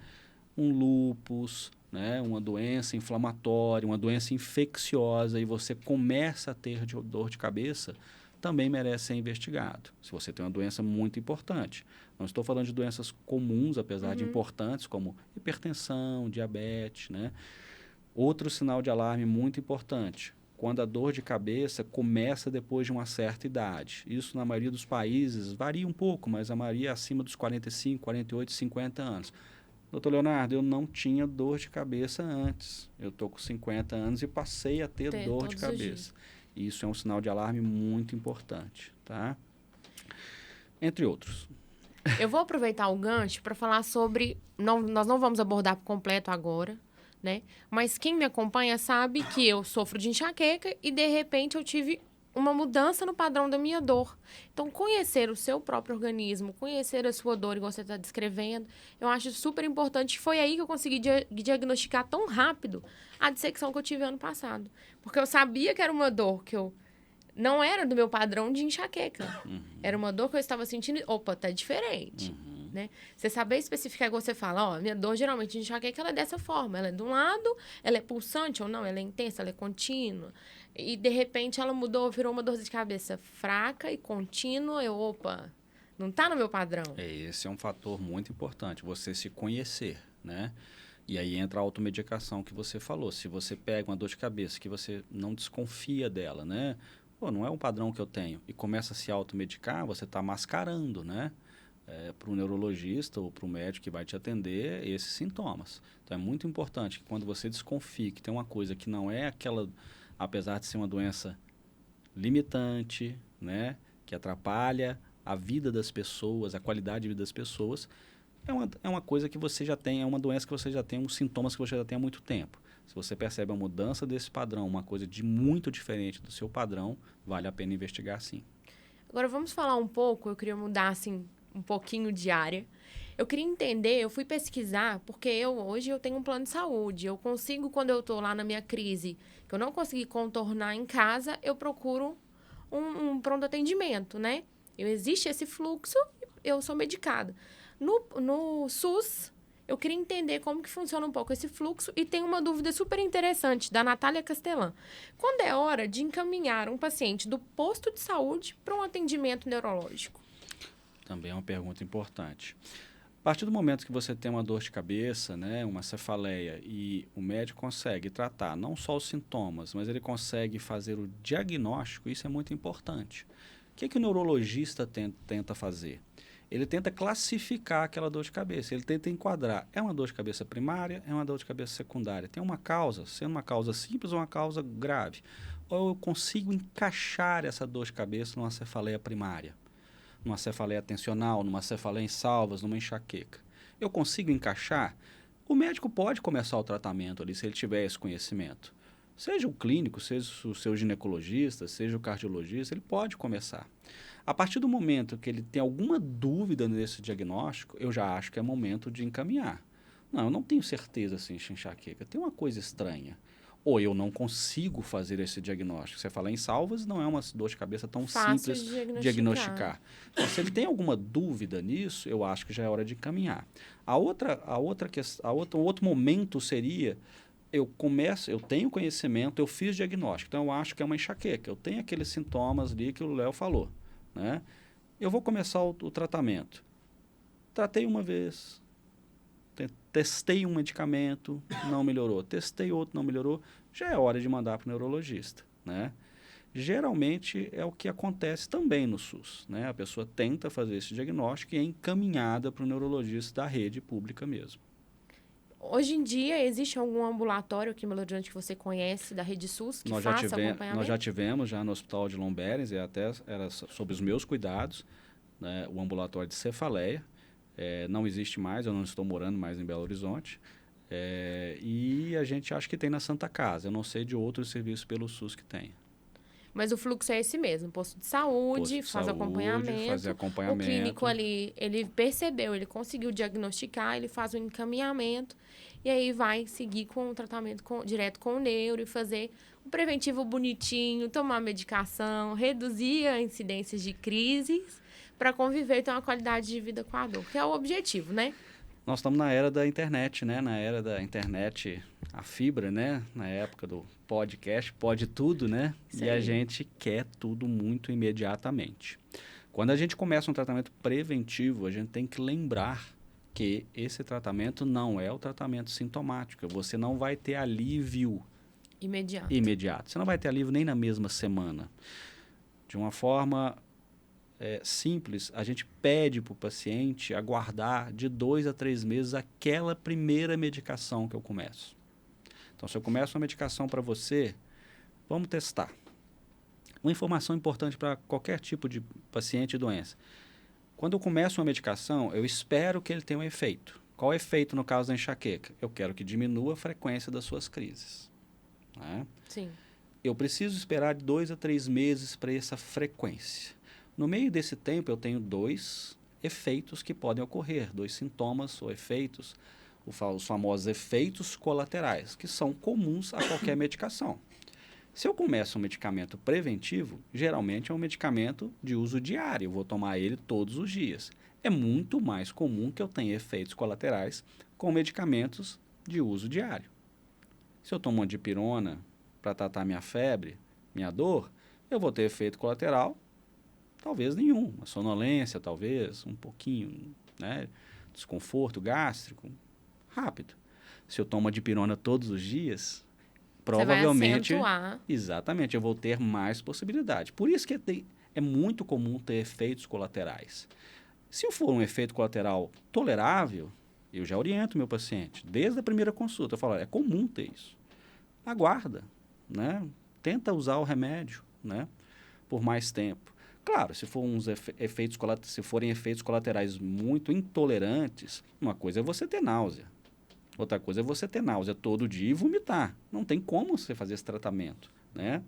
Um lúpus, né? Uma doença inflamatória, uma doença infecciosa, e você começa a ter dor de cabeça, também merece ser investigado. Se você tem uma doença muito importante. Não estou falando de doenças comuns, apesar de importantes, como hipertensão, diabetes, né? Outro sinal de alarme muito importante, quando a dor de cabeça começa depois de uma certa idade. Isso, na maioria dos países, varia um pouco, mas a maioria é acima dos 45, 48, 50 anos. Doutor Leonardo, eu não tinha dor de cabeça antes. Eu estou com 50 anos e passei a ter dor de cabeça. Isso é um sinal de alarme muito importante, tá? Entre outros. Eu vou aproveitar o gancho para falar sobre... nós não vamos abordar por completo agora, né? Mas quem me acompanha sabe que eu sofro de enxaqueca e, de repente, eu tive uma mudança no padrão da minha dor. Então, conhecer o seu próprio organismo, conhecer a sua dor, igual você está descrevendo, eu acho super importante. Foi aí que eu consegui diagnosticar tão rápido a dissecção que eu tive ano passado. Porque eu sabia que era uma dor que eu não era do meu padrão de enxaqueca. Era uma dor que eu estava sentindo, opa, tá diferente. Né? Você saber especificar, igual você fala, ó, minha dor geralmente de enxaqueca, ela é dessa forma, ela é de um lado, ela é pulsante ou não, ela é intensa, ela é contínua, e de repente ela mudou, virou uma dor de cabeça fraca e contínua, opa, não tá no meu padrão. Esse é um fator muito importante, você se conhecer, né? E aí entra a automedicação que você falou. Se você pega uma dor de cabeça que você não desconfia dela, né? Pô, não é um padrão que eu tenho, e começa a se automedicar, você está mascarando, né? Para o neurologista ou para o médico que vai te atender esses sintomas. Então é muito importante que quando você desconfie que tem uma coisa que não é aquela, apesar de ser uma doença limitante, né, que atrapalha a vida das pessoas, a qualidade de vida das pessoas, é uma coisa que você já tem, é uma doença que você já tem, uns sintomas que você já tem há muito tempo. Se você percebe a mudança desse padrão, uma coisa de muito diferente do seu padrão, vale a pena investigar sim. Agora vamos falar um pouco, eu queria mudar assim um pouquinho de área. Eu queria entender, eu fui pesquisar, porque hoje eu tenho um plano de saúde. Eu consigo, quando eu estou lá na minha crise, que eu não consegui contornar em casa, eu procuro um pronto atendimento, né? Existe esse fluxo, eu sou medicada. No SUS, Eu queria entender como que funciona um pouco esse fluxo e tem uma dúvida super interessante da Natália Castelã. Quando é hora de encaminhar um paciente do posto de saúde para um atendimento neurológico? Também é uma pergunta importante. A partir do momento que você tem uma dor de cabeça, né, uma cefaleia, e o médico consegue tratar não só os sintomas, mas ele consegue fazer o diagnóstico, isso é muito importante. O que o neurologista tenta fazer? Ele tenta classificar aquela dor de cabeça, ele tenta enquadrar. É uma dor de cabeça primária, é uma dor de cabeça secundária. Tem uma causa, sendo uma causa simples ou uma causa grave. Ou eu consigo encaixar essa dor de cabeça numa cefaleia primária, numa cefaleia tensional, numa cefaleia em salvas, numa enxaqueca. Eu consigo encaixar? O médico pode começar o tratamento ali, se ele tiver esse conhecimento. Seja o clínico, seja o seu ginecologista, seja o cardiologista, ele pode começar. A partir do momento que ele tem alguma dúvida nesse diagnóstico, eu já acho que é momento de encaminhar. Não, eu não tenho certeza se enxaqueca, tem uma coisa estranha. Ou eu não consigo fazer esse diagnóstico. Você fala em salvas, não é uma dor de cabeça tão Fácil simples de diagnosticar. Então, se ele tem alguma dúvida nisso, eu acho que já é hora de encaminhar. Outro momento seria, eu tenho conhecimento, eu fiz diagnóstico, então eu acho que é uma enxaqueca, eu tenho aqueles sintomas ali que o Léo falou, né? Eu vou começar o tratamento. Tratei uma vez, testei um medicamento, não melhorou, testei outro, não melhorou, já é hora de mandar para o neurologista, né? Geralmente é o que acontece também no SUS, né? A pessoa tenta fazer esse diagnóstico e é encaminhada para o neurologista da rede pública mesmo. Hoje em dia, existe algum ambulatório aqui em Belo Horizonte que você conhece, da Rede SUS, que faça acompanhamento? Nós já tivemos já no Hospital de Lombarens, e até era sob os meus cuidados, né, o ambulatório de cefaleia. Não existe mais, eu não estou morando mais em Belo Horizonte. E a gente acha que tem na Santa Casa. Eu não sei de outros serviços pelo SUS que tem. Mas o fluxo é esse mesmo, posto de saúde, Fazer acompanhamento. O clínico ali, ele percebeu, ele conseguiu diagnosticar, ele faz o encaminhamento e aí vai seguir com o tratamento direto com o neuro e fazer o preventivo bonitinho, tomar medicação, reduzir a incidência de crises para conviver e ter uma qualidade de vida com a dor, que é o objetivo, né? Nós estamos na era da internet, né? Na era da internet, a fibra, né? Na época do podcast, pode tudo, né? Sim. E a gente quer tudo muito imediatamente. Quando a gente começa um tratamento preventivo, a gente tem que lembrar que esse tratamento não é o tratamento sintomático. Você não vai ter alívio imediato. Você não vai ter alívio nem na mesma semana. De uma forma simples, a gente pede para o paciente aguardar de 2 a 3 meses aquela primeira medicação que eu começo. Então, se eu começo uma medicação para você, vamos testar. Uma informação importante para qualquer tipo de paciente e doença. Quando eu começo uma medicação, eu espero que ele tenha um efeito. Qual é o efeito no caso da enxaqueca? Eu quero que diminua a frequência das suas crises. Né? Sim. Eu preciso esperar de 2 a 3 meses para essa frequência. No meio desse tempo, eu tenho 2 efeitos que podem ocorrer, 2 sintomas ou efeitos, os famosos efeitos colaterais, que são comuns a qualquer medicação. Se eu começo um medicamento preventivo, geralmente é um medicamento de uso diário, eu vou tomar ele todos os dias. É muito mais comum que eu tenha efeitos colaterais com medicamentos de uso diário. Se eu tomo uma dipirona para tratar minha febre, minha dor, eu vou ter efeito colateral. Talvez nenhum, uma sonolência, talvez, um pouquinho, né, desconforto gástrico, rápido. Se eu tomo dipirona todos os dias, provavelmente, você vai acentuar. Exatamente, eu vou ter mais possibilidade. Por isso que é muito comum ter efeitos colaterais. Se for um efeito colateral tolerável, eu já oriento meu paciente, desde a primeira consulta, eu falo, é comum ter isso. Aguarda, né? Tenta usar o remédio, né, por mais tempo. Claro, se forem efeitos colaterais muito intolerantes, uma coisa é você ter náusea. Outra coisa é você ter náusea todo dia e vomitar. Não tem como você fazer esse tratamento, né?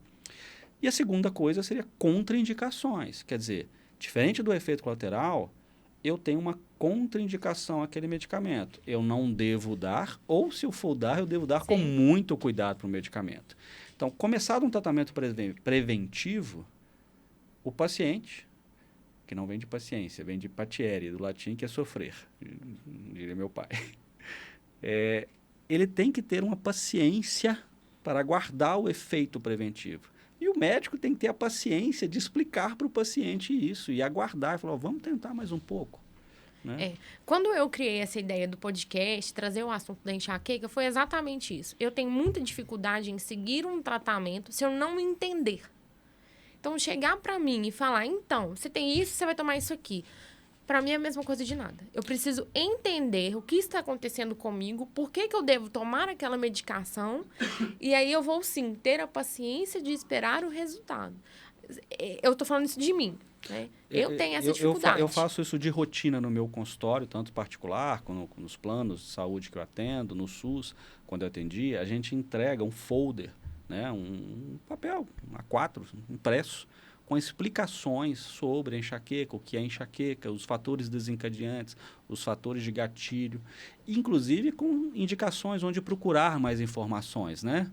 E a segunda coisa seria contraindicações. Quer dizer, diferente do efeito colateral, eu tenho uma contraindicação àquele medicamento. Eu não devo dar, ou se eu for dar, eu devo dar Sim. com muito cuidado para o medicamento. Então, começado um tratamento preventivo, o paciente, que não vem de paciência, vem de patiere, do latim, que é sofrer, diria meu pai. ele tem que ter uma paciência para aguardar o efeito preventivo. E o médico tem que ter a paciência de explicar para o paciente isso e aguardar e falar, vamos tentar mais um pouco. Né? Quando eu criei essa ideia do podcast, trazer o assunto da enxaqueca, foi exatamente isso. Eu tenho muita dificuldade em seguir um tratamento se eu não entender. Então, chegar para mim e falar, então, você tem isso, você vai tomar isso aqui. Para mim é a mesma coisa de nada. Eu preciso entender o que está acontecendo comigo, por que eu devo tomar aquela medicação, e aí eu vou, sim, ter a paciência de esperar o resultado. Eu estou falando isso de mim, né? Eu tenho essa dificuldade. Eu faço isso de rotina no meu consultório, tanto particular, como nos planos de saúde que eu atendo, no SUS, quando eu atendi, a gente entrega um folder, né, um papel A4 impresso, com explicações sobre a enxaqueca, o que é enxaqueca, os fatores desencadeantes, os fatores de gatilho, inclusive com indicações onde procurar mais informações, né?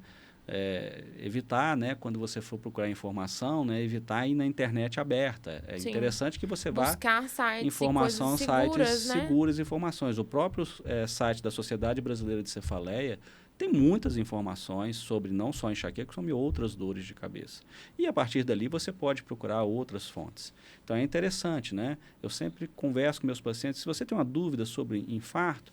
Evitar, né, quando você for procurar informação, né, evitar ir na internet aberta. É interessante que você vá buscar sites informação, seguras, sites né? seguras, informações. O próprio site da Sociedade Brasileira de Cefaleia tem muitas informações sobre não só enxaqueca, como outras dores de cabeça. E a partir dali você pode procurar outras fontes. Então é interessante, né? Eu sempre converso com meus pacientes, se você tem uma dúvida sobre infarto,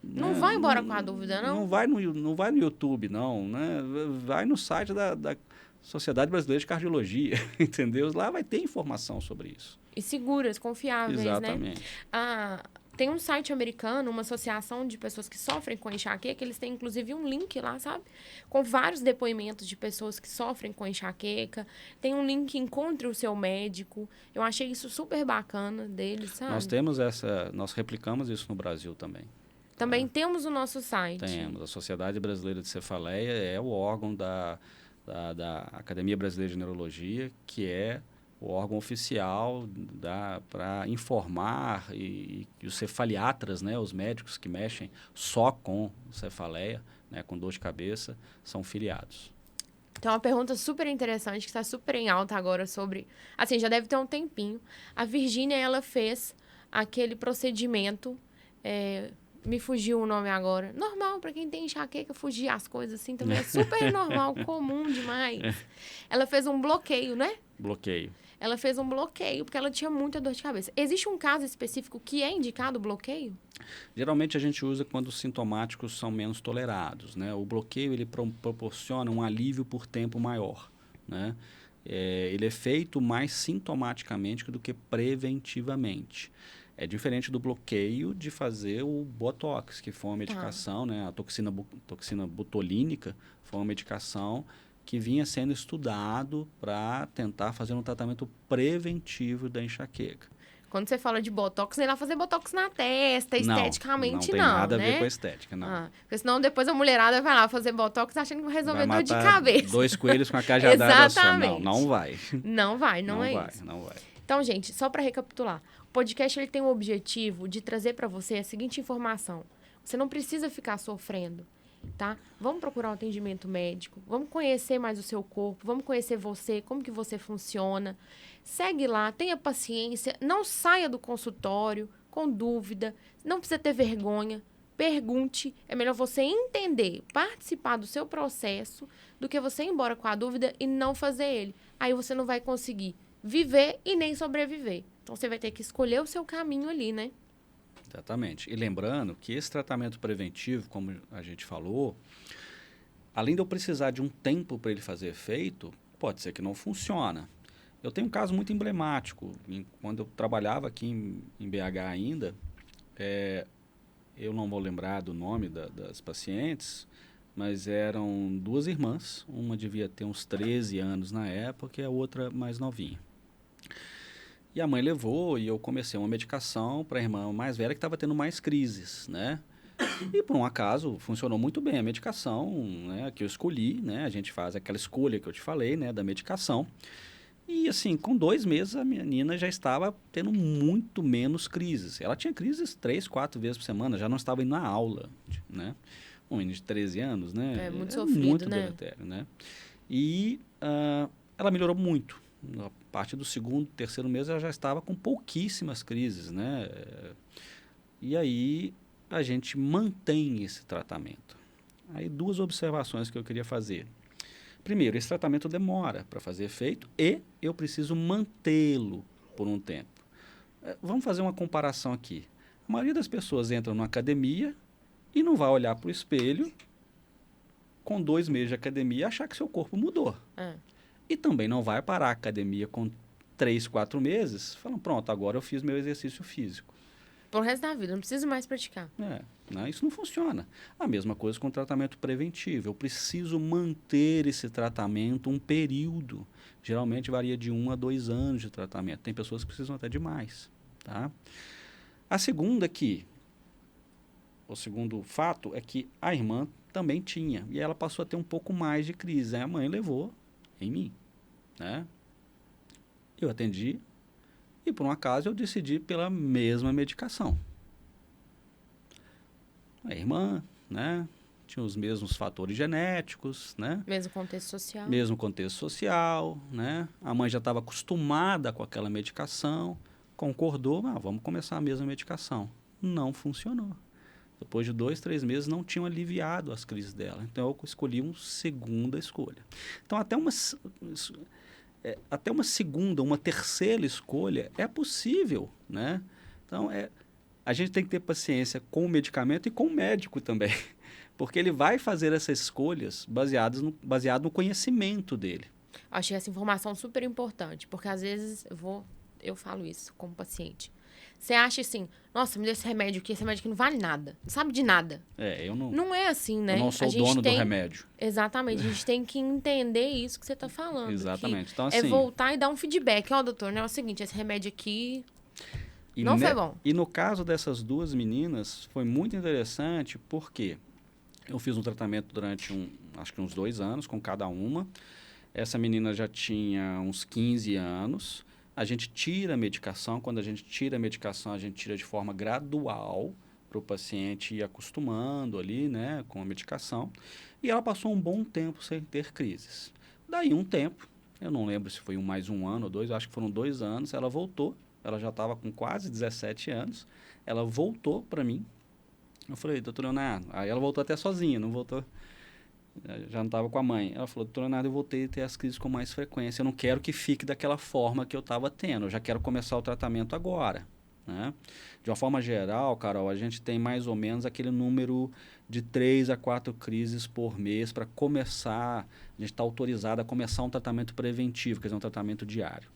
não vai embora com a dúvida, não? Não vai no YouTube, não. Né? Vai no site da Sociedade Brasileira de Cardiologia, entendeu? Lá vai ter informação sobre isso. E seguras, confiáveis, Exatamente. né? Tem um site americano, uma associação de pessoas que sofrem com enxaqueca, eles têm inclusive um link lá, sabe? Com vários depoimentos de pessoas que sofrem com enxaqueca. Tem um link Encontre o Seu Médico. Eu achei isso super bacana deles, sabe? Nós replicamos isso no Brasil também. Também temos o nosso site. Temos. A Sociedade Brasileira de Cefaleia é o órgão da Academia Brasileira de Neurologia, que é o órgão oficial para informar e os cefaliatras, né, os médicos que mexem só com cefaleia, né, com dor de cabeça, são filiados. Tem uma pergunta super interessante que está super em alta agora sobre... Assim, já deve ter um tempinho. A Virgínia, ela fez aquele procedimento... me fugiu o nome agora. Normal, para quem tem enxaqueca, fugir as coisas assim também é super normal, comum demais. Ela fez um bloqueio, né? Bloqueio. Ela fez um bloqueio porque ela tinha muita dor de cabeça. Existe um caso específico que é indicado o bloqueio? Geralmente a gente usa quando os sintomáticos são menos tolerados, né? O bloqueio ele proporciona um alívio por tempo maior, né? Ele é feito mais sintomaticamente do que preventivamente. É diferente do bloqueio de fazer o Botox, que foi uma medicação, né? A toxina botulínica foi uma medicação que vinha sendo estudado para tentar fazer um tratamento preventivo da enxaqueca. Quando você fala de Botox, nem lá fazer Botox na testa, esteticamente não, não tem nada né? a ver com a estética, não. Porque senão depois a mulherada vai lá fazer Botox achando que vai resolver dor de cabeça. 2 coelhos com a cajadada só. Exatamente. Não vai. Não vai, não é isso. Não vai. Então, gente, só para recapitular. O podcast ele tem o objetivo de trazer para você a seguinte informação. Você não precisa ficar sofrendo. Tá? Vamos procurar um atendimento médico, vamos conhecer mais o seu corpo, vamos conhecer você, como que você funciona. Segue lá, tenha paciência, não saia do consultório com dúvida, não precisa ter vergonha, pergunte. É melhor você entender, participar do seu processo, do que você ir embora com a dúvida e não fazer ele. Aí você não vai conseguir viver e nem sobreviver. Então você vai ter que escolher o seu caminho ali, né? Exatamente. E lembrando que esse tratamento preventivo, como a gente falou, além de eu precisar de um tempo para ele fazer efeito, pode ser que não funciona. Eu tenho um caso muito emblemático. Quando eu trabalhava aqui em BH ainda, eu não vou lembrar do nome das pacientes, mas eram 2 irmãs. Uma devia ter uns 13 anos na época e a outra mais novinha. E a mãe levou e eu comecei uma medicação para a irmã mais velha que estava tendo mais crises, né? E por um acaso funcionou muito bem a medicação, né, que eu escolhi, né? A gente faz aquela escolha que eu te falei, né, da medicação. E assim, com 2 meses a menina já estava tendo muito menos crises. Ela tinha crises 3, 4 vezes por semana, já não estava indo na aula, né? Um menino de 13 anos, né? É muito sofrido, muito né? deletério, né? E ela melhorou muito. A partir do 2º, 3º mês ela já estava com pouquíssimas crises, né? E aí a gente mantém esse tratamento? Aí 2 observações que eu queria fazer. Primeiro, esse tratamento demora para fazer efeito e eu preciso mantê-lo por um tempo. Vamos fazer uma comparação aqui. A maioria das pessoas entra numa academia e não vai olhar para o espelho com 2 meses de academia e achar que seu corpo mudou. E também não vai parar a academia com 3, 4 meses falando, pronto, agora eu fiz meu exercício físico. Pro resto da vida, não preciso mais praticar. Né? Isso não funciona. A mesma coisa com o tratamento preventivo. Eu preciso manter esse tratamento um período. Geralmente varia de 1 a 2 anos de tratamento. Tem pessoas que precisam até de mais. Tá? A segunda aqui, o segundo fato é que a irmã também tinha. E ela passou a ter um pouco mais de crise. Aí a mãe levou em mim. Né? Eu atendi. E por um acaso eu decidi pela mesma medicação. A irmã, né, tinha os mesmos fatores genéticos, né? Mesmo contexto social. Mesmo contexto social, né? A mãe já estava acostumada com aquela medicação, concordou, vamos começar a mesma medicação. Não funcionou. Depois de 2, 3 meses não tinham aliviado as crises dela. Então eu escolhi uma segunda escolha. Então até uma segunda, uma terceira escolha é possível, né? Então, a gente tem que ter paciência com o medicamento e com o médico também, porque ele vai fazer essas escolhas baseado no conhecimento dele. Achei essa informação super importante, porque às vezes eu falo isso como paciente. Você acha assim, nossa, me deu esse remédio aqui não vale nada, não sabe de nada. Eu não... Não é assim, né? Eu não sou o dono do remédio. Exatamente, a gente tem que entender isso que você está falando. Exatamente. Então, assim, é voltar e dar um feedback. Doutor, é o seguinte, esse remédio aqui não foi bom. E no caso dessas 2 meninas, foi muito interessante porque eu fiz um tratamento durante acho que uns 2 anos com cada uma. Essa menina já tinha uns 15 anos. A gente tira a medicação. Quando a gente tira a medicação, a gente tira de forma gradual para o paciente ir acostumando ali, né, com a medicação. E ela passou um bom tempo sem ter crises. Daí um tempo, eu não lembro se foi mais um ano ou 2, acho que foram 2 anos, ela voltou. Ela já estava com quase 17 anos. Ela voltou para mim. Eu falei, doutor Leonardo, aí ela voltou até sozinha, não voltou... Já não estava com a mãe. Ela falou, doutor Leonardo, eu voltei a ter as crises com mais frequência. Eu não quero que fique daquela forma que eu estava tendo. Eu já quero começar o tratamento agora. Né? De uma forma geral, Carol, a gente tem mais ou menos aquele número de 3 a 4 crises por mês para começar. A gente está autorizado a começar um tratamento preventivo, quer dizer, um tratamento diário.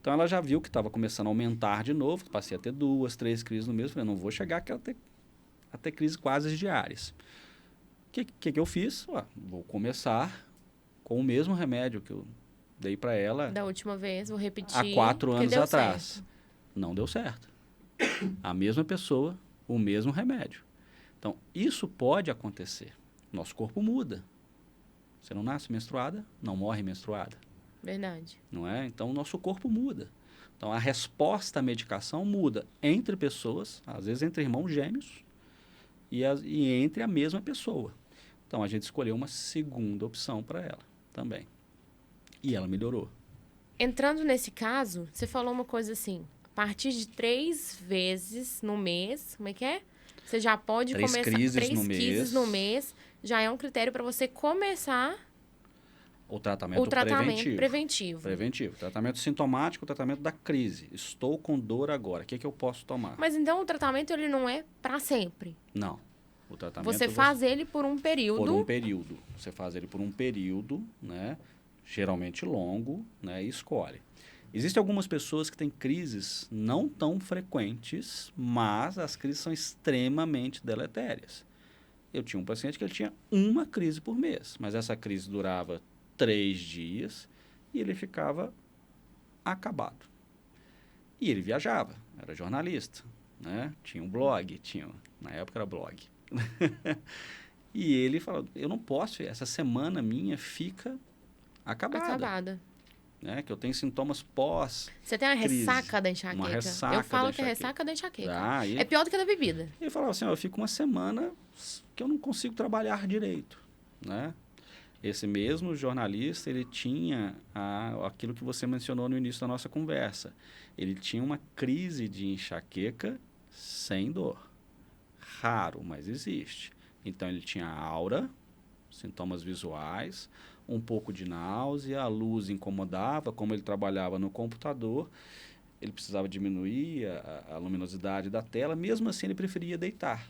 Então ela já viu que estava começando a aumentar de novo. Passei a ter 2, 3 crises no mês. Falei, não vou chegar a ter crises quase diárias. O que eu fiz? Vou começar com o mesmo remédio que eu dei para ela. Da última vez, vou repetir. Há 4 anos atrás. Certo. Não deu certo. A mesma pessoa, o mesmo remédio. Então, isso pode acontecer. Nosso corpo muda. Você não nasce menstruada, não morre menstruada. Verdade. Não é? Então, o nosso corpo muda. Então, a resposta à medicação muda entre pessoas, às vezes entre irmãos gêmeos, e entre a mesma pessoa. Então, a gente escolheu uma segunda opção para ela também. E ela melhorou. Entrando nesse caso, você falou uma coisa assim, a partir de 3 vezes no mês, como é que é? Você já pode começar... 3 crises no mês. Já é um critério para você começar... O tratamento preventivo. Tratamento sintomático, tratamento da crise. Estou com dor agora. O que eu posso tomar? Mas então o tratamento ele não é para sempre? Não. O tratamento você faz ele por um período. Por um período. Você faz ele por um período, né? Geralmente longo, né? E escolhe. Existem algumas pessoas que têm crises não tão frequentes, mas as crises são extremamente deletérias. Eu tinha um paciente que ele tinha uma crise por mês, mas essa crise durava 3 dias e ele ficava acabado. E ele viajava, era jornalista, né? Tinha um blog, na época era blog. E ele falou, eu não posso, essa semana minha fica acabada. Né? Que eu tenho sintomas pós. Você tem uma ressaca da enxaqueca. Uma ressaca eu falo que é ressaca da enxaqueca. É pior do que a da bebida. Ele falava assim, eu fico uma semana que eu não consigo trabalhar direito, né? Esse mesmo jornalista, ele tinha aquilo que você mencionou no início da nossa conversa. Ele tinha uma crise de enxaqueca sem dor. raro, mas existe. Então, ele tinha aura, sintomas visuais, um pouco de náusea, a luz incomodava, como ele trabalhava no computador, ele precisava diminuir a luminosidade da tela, mesmo assim ele preferia deitar.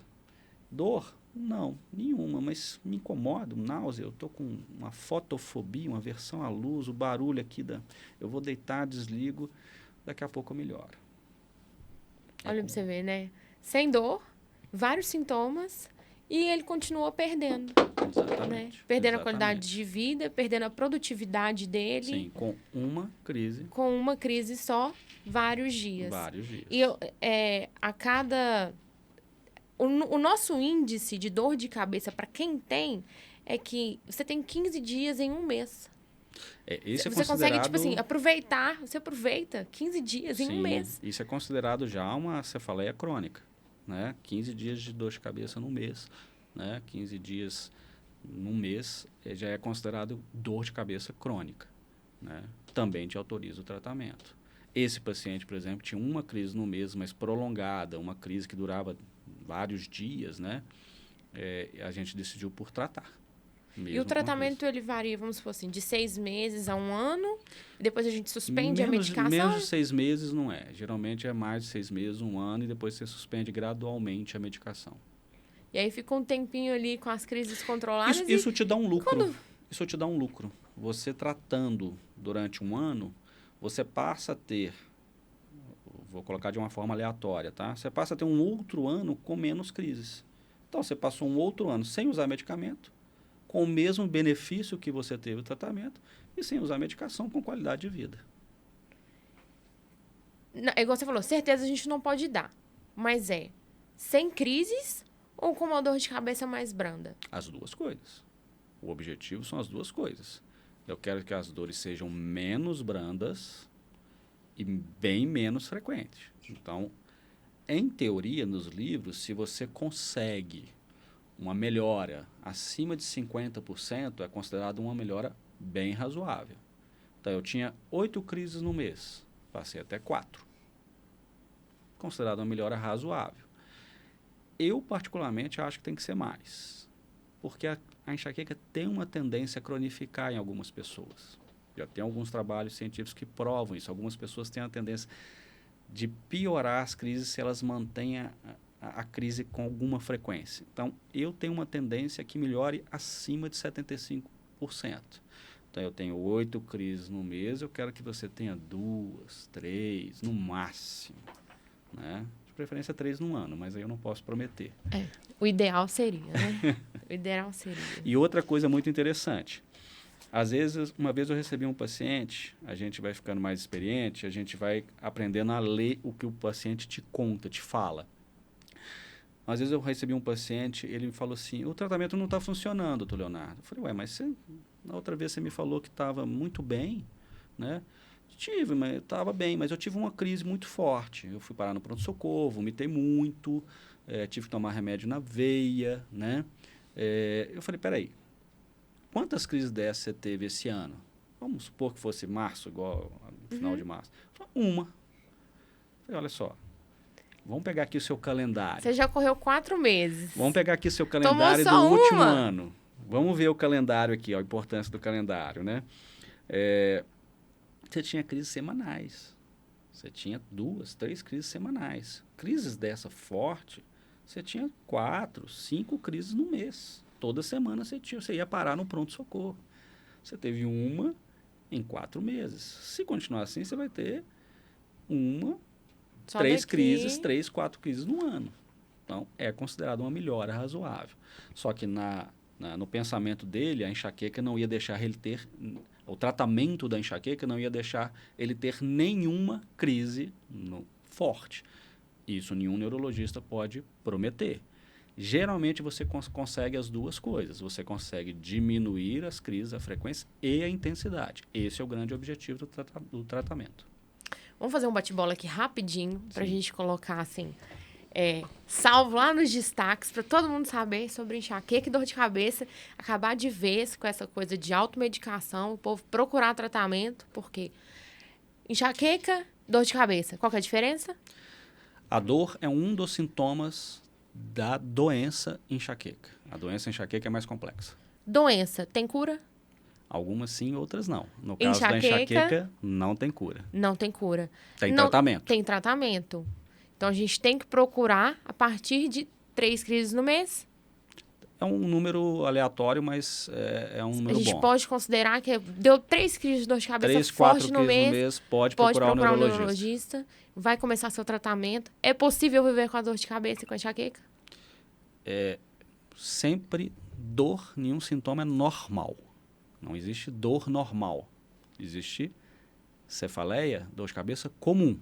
Dor? Não, nenhuma, mas me incomoda, náusea, eu estou com uma fotofobia, uma aversão à luz, o barulho aqui, eu vou deitar, desligo, daqui a pouco eu melhoro. Olha pra você ver, né? Sem dor, vários sintomas, e ele continuou perdendo. Exatamente. Né? Perdendo a qualidade de vida, perdendo a produtividade dele. Sim, com uma crise. Com uma crise só, vários dias. Vários dias. E a cada... O nosso índice de dor de cabeça, para quem tem, é que você tem 15 dias em um mês. Você consegue, tipo assim, aproveitar. Você aproveita 15 dias em um mês. Isso é considerado já uma cefaleia crônica. Né? 15 dias de dor de cabeça no mês. Né? 15 dias num mês já é considerado dor de cabeça crônica. Né? Também te autoriza o tratamento. Esse paciente, por exemplo, tinha uma crise no mês, mas prolongada, uma crise que durava vários dias, né? A gente decidiu por tratar. E o tratamento, ele varia, vamos supor assim, de 6 meses a 1 ano, e depois a gente suspende a medicação? Menos de 6 meses não é. Geralmente é mais de 6 meses, 1 ano, e depois você suspende gradualmente a medicação. E aí fica um tempinho ali com as crises controladas. Isso te dá um lucro. Isso te dá um lucro. Você tratando durante 1 ano, você passa a ter, vou colocar de uma forma aleatória, tá? Você passa a ter um outro ano com menos crises. Então, você passou um outro ano sem usar medicamento, com o mesmo benefício que você teve o tratamento, e sem usar medicação, com qualidade de vida. É igual você falou, certeza a gente não pode dar. Mas sem crises ou com uma dor de cabeça mais branda? As duas coisas. O objetivo são as duas coisas. Eu quero que as dores sejam menos brandas e bem menos frequentes. Então, em teoria, nos livros, se você consegue uma melhora acima de 50%, é considerado uma melhora bem razoável. Então, eu tinha 8 crises no mês, passei até 4. Considerado uma melhora razoável. Eu, particularmente, acho que tem que ser mais. Porque a enxaqueca tem uma tendência a cronificar em algumas pessoas. Já tem alguns trabalhos científicos que provam isso. Algumas pessoas têm a tendência de piorar as crises se elas mantêm a crise com alguma frequência. Então, eu tenho uma tendência que melhore acima de 75%. Então, eu tenho 8 crises no mês, eu quero que você tenha 2, 3, no máximo. Né? De preferência 3 no ano, mas aí eu não posso prometer. O ideal seria, né? O ideal seria. E outra coisa muito interessante. Às vezes, uma vez eu recebi um paciente, a gente vai ficando mais experiente, a gente vai aprendendo a ler o que o paciente te conta, te fala. Às vezes eu recebi um paciente, ele me falou assim, o tratamento não está funcionando, doutor Leonardo. Eu falei, mas na outra vez você me falou que estava muito bem, né? Tive, mas estava bem, mas eu tive uma crise muito forte. Eu fui parar no pronto-socorro, vomitei muito, tive que tomar remédio na veia, né? Eu falei, peraí, quantas crises dessas você teve esse ano? Vamos supor que fosse março, igual no final de março. Falei, uma. Falei, olha só, vamos pegar aqui o seu calendário. Você já correu 4 meses. Vamos pegar aqui o seu calendário do último ano. Vamos ver o calendário aqui, a importância do calendário, né? Você tinha crises semanais. Você tinha 2, 3 crises semanais. Crises dessa forte, você tinha 4, 5 crises no mês. Toda semana você ia parar no pronto-socorro. Você teve uma em 4 meses. Se continuar assim, você vai ter 3 crises, 3, 4 crises no ano. Então, é considerado uma melhora razoável. Só que no pensamento dele, a enxaqueca não ia deixar ele ter... O tratamento da enxaqueca não ia deixar ele ter nenhuma crise forte. Isso nenhum neurologista pode prometer. Geralmente você consegue as duas coisas. Você consegue diminuir as crises, a frequência e a intensidade. Esse é o grande objetivo do tratamento. Vamos fazer um bate-bola aqui rapidinho para a gente colocar assim, salvo lá nos destaques para todo mundo saber sobre enxaqueca e dor de cabeça, acabar de vez com essa coisa de automedicação, o povo procurar tratamento, porque enxaqueca, dor de cabeça, qual que é a diferença? A dor é um dos sintomas da doença enxaqueca. A doença enxaqueca é mais complexa. Doença, tem cura? Algumas sim, outras não. No caso da enxaqueca, não tem cura. Não tem cura. Tem tratamento. Tem tratamento. Então, a gente tem que procurar a partir de 3 crises no mês. É um número aleatório, mas é um número bom. A gente pode considerar que deu 3 crises de dor de cabeça 3, forte 4 no mês. No mês, pode procurar um neurologista. Vai começar seu tratamento. É possível viver com a dor de cabeça e com a enxaqueca? Sempre dor, nenhum sintoma é normal. Não existe dor normal. Existe cefaleia, dor de cabeça comum.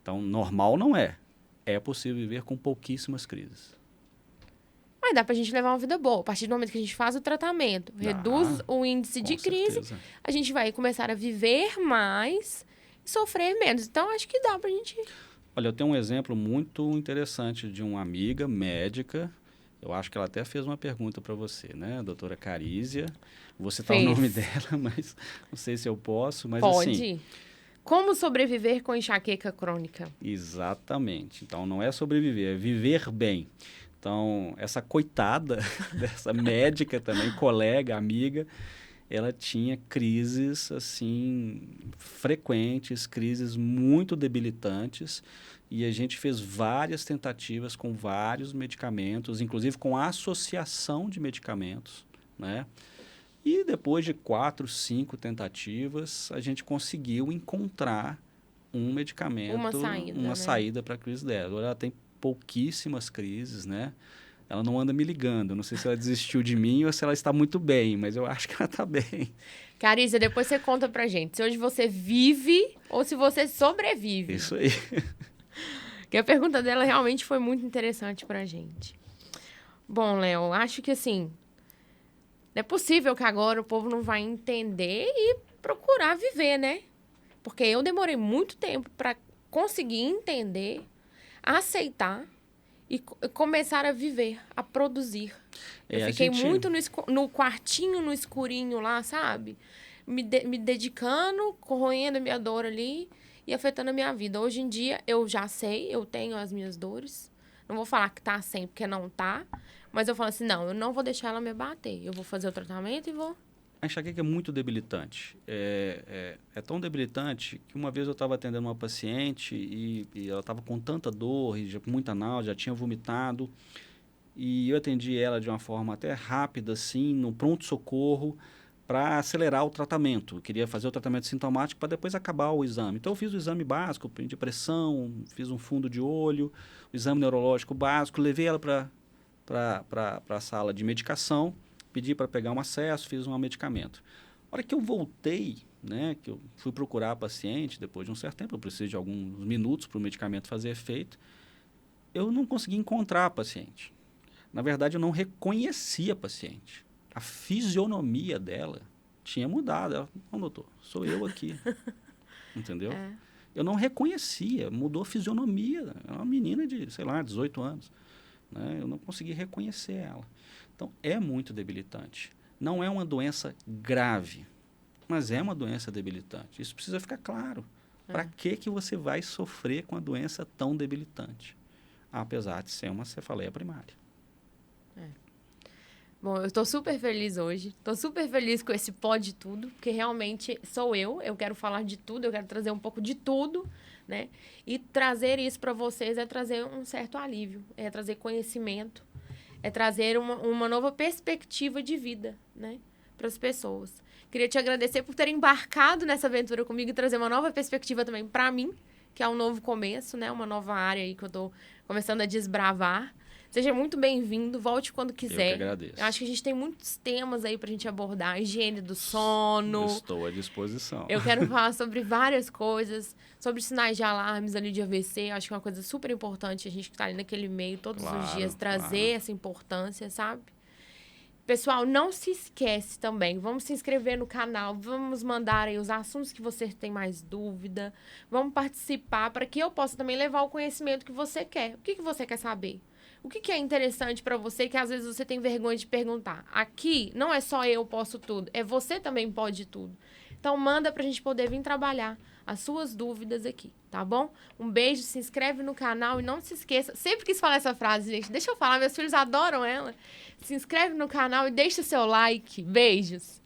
Então, normal não é. É possível viver com pouquíssimas crises. Mas dá pra gente levar uma vida boa. A partir do momento que a gente faz o tratamento, reduz o índice de crise, a gente vai começar a viver mais e sofrer menos. Então, acho que dá pra gente... Olha, eu tenho um exemplo muito interessante de uma amiga médica. Eu acho que ela até fez uma pergunta para você, né? A doutora Carísia. Vou citar o nome dela, mas não sei se eu posso. Mas pode. Assim, como sobreviver com enxaqueca crônica? Exatamente. Então, não é sobreviver, é viver bem. Então, essa coitada dessa médica também, colega, amiga, ela tinha crises, assim, frequentes, crises muito debilitantes, e a gente fez várias tentativas com vários medicamentos, inclusive com associação de medicamentos, né? E depois de 4, 5 tentativas, a gente conseguiu encontrar um medicamento, uma saída para a crise dela. Agora ela tem pouquíssimas crises, né? Ela não anda me ligando. Não sei se ela desistiu de mim ou se ela está muito bem, mas eu acho que ela está bem. Carícia, depois você conta pra gente se hoje você vive ou se você sobrevive. Isso aí. Que a pergunta dela realmente foi muito interessante pra gente. Bom, Léo, acho que assim, não é possível que agora o povo não vai entender e procurar viver, né? Porque eu demorei muito tempo pra conseguir entender, aceitar e começar a viver, a produzir. Eu fiquei muito no quartinho, no escurinho lá, sabe? Me dedicando, corroendo a minha dor ali e afetando a minha vida. Hoje em dia, eu já sei, eu tenho as minhas dores. Não vou falar que tá sem, porque não tá. Mas eu falo assim, não, eu não vou deixar ela me bater. Eu vou fazer o tratamento e vou... A enxaqueca é muito debilitante. É tão debilitante que uma vez eu estava atendendo uma paciente e ela estava com tanta dor, e com muita náusea, já tinha vomitado. E eu atendi ela de uma forma até rápida, assim, no pronto-socorro, para acelerar o tratamento. Eu queria fazer o tratamento sintomático para depois acabar o exame. Então eu fiz o exame básico, de pressão, fiz um fundo de olho, o exame neurológico básico, levei ela para a sala de medicação, pedi para pegar um acesso, fiz um medicamento. A hora que eu voltei, né, que eu fui procurar a paciente, depois de um certo tempo, eu preciso de alguns minutos para o medicamento fazer efeito, eu não consegui encontrar a paciente. Na verdade, eu não reconheci a paciente. A fisionomia dela tinha mudado. Ela, não, doutor, sou eu aqui. Entendeu? Eu não reconhecia, mudou a fisionomia. É uma menina de, 18 anos. Né? Eu não consegui reconhecer ela. Então, é muito debilitante. Não é uma doença grave, mas é uma doença debilitante. Isso precisa ficar claro. Para que você vai sofrer com a doença tão debilitante? Apesar de ser uma cefaleia primária. Bom, eu estou super feliz hoje. Estou super feliz com esse Pode Tudo, porque realmente sou eu. Eu quero falar de tudo, eu quero trazer um pouco de tudo, né? E trazer isso para vocês é trazer um certo alívio, é trazer conhecimento, é trazer uma nova perspectiva de vida, né? Para as pessoas. Queria te agradecer por ter embarcado nessa aventura comigo e trazer uma nova perspectiva também para mim, que é um novo começo, né? Uma nova área aí que eu estou começando a desbravar. Seja muito bem-vindo, volte quando quiser. Eu que agradeço. Eu acho que a gente tem muitos temas aí pra gente abordar. A higiene do sono. Estou à disposição. Eu quero falar sobre várias coisas, sobre sinais de alarmes ali de AVC. Acho que é uma coisa super importante a gente que tá ali naquele meio todos os dias, trazer essa importância, sabe? Pessoal, não se esquece também, vamos se inscrever no canal, vamos mandar aí os assuntos que você tem mais dúvida, vamos participar para que eu possa também levar o conhecimento que você quer. O que você quer saber? O que é interessante para você que às vezes você tem vergonha de perguntar? Aqui não é só eu posso tudo, é você também pode tudo. Então manda pra gente poder vir trabalhar as suas dúvidas aqui, tá bom? Um beijo, se inscreve no canal e não se esqueça. Sempre quis falar essa frase, gente. Deixa eu falar, meus filhos adoram ela. Se inscreve no canal e deixa seu like. Beijos!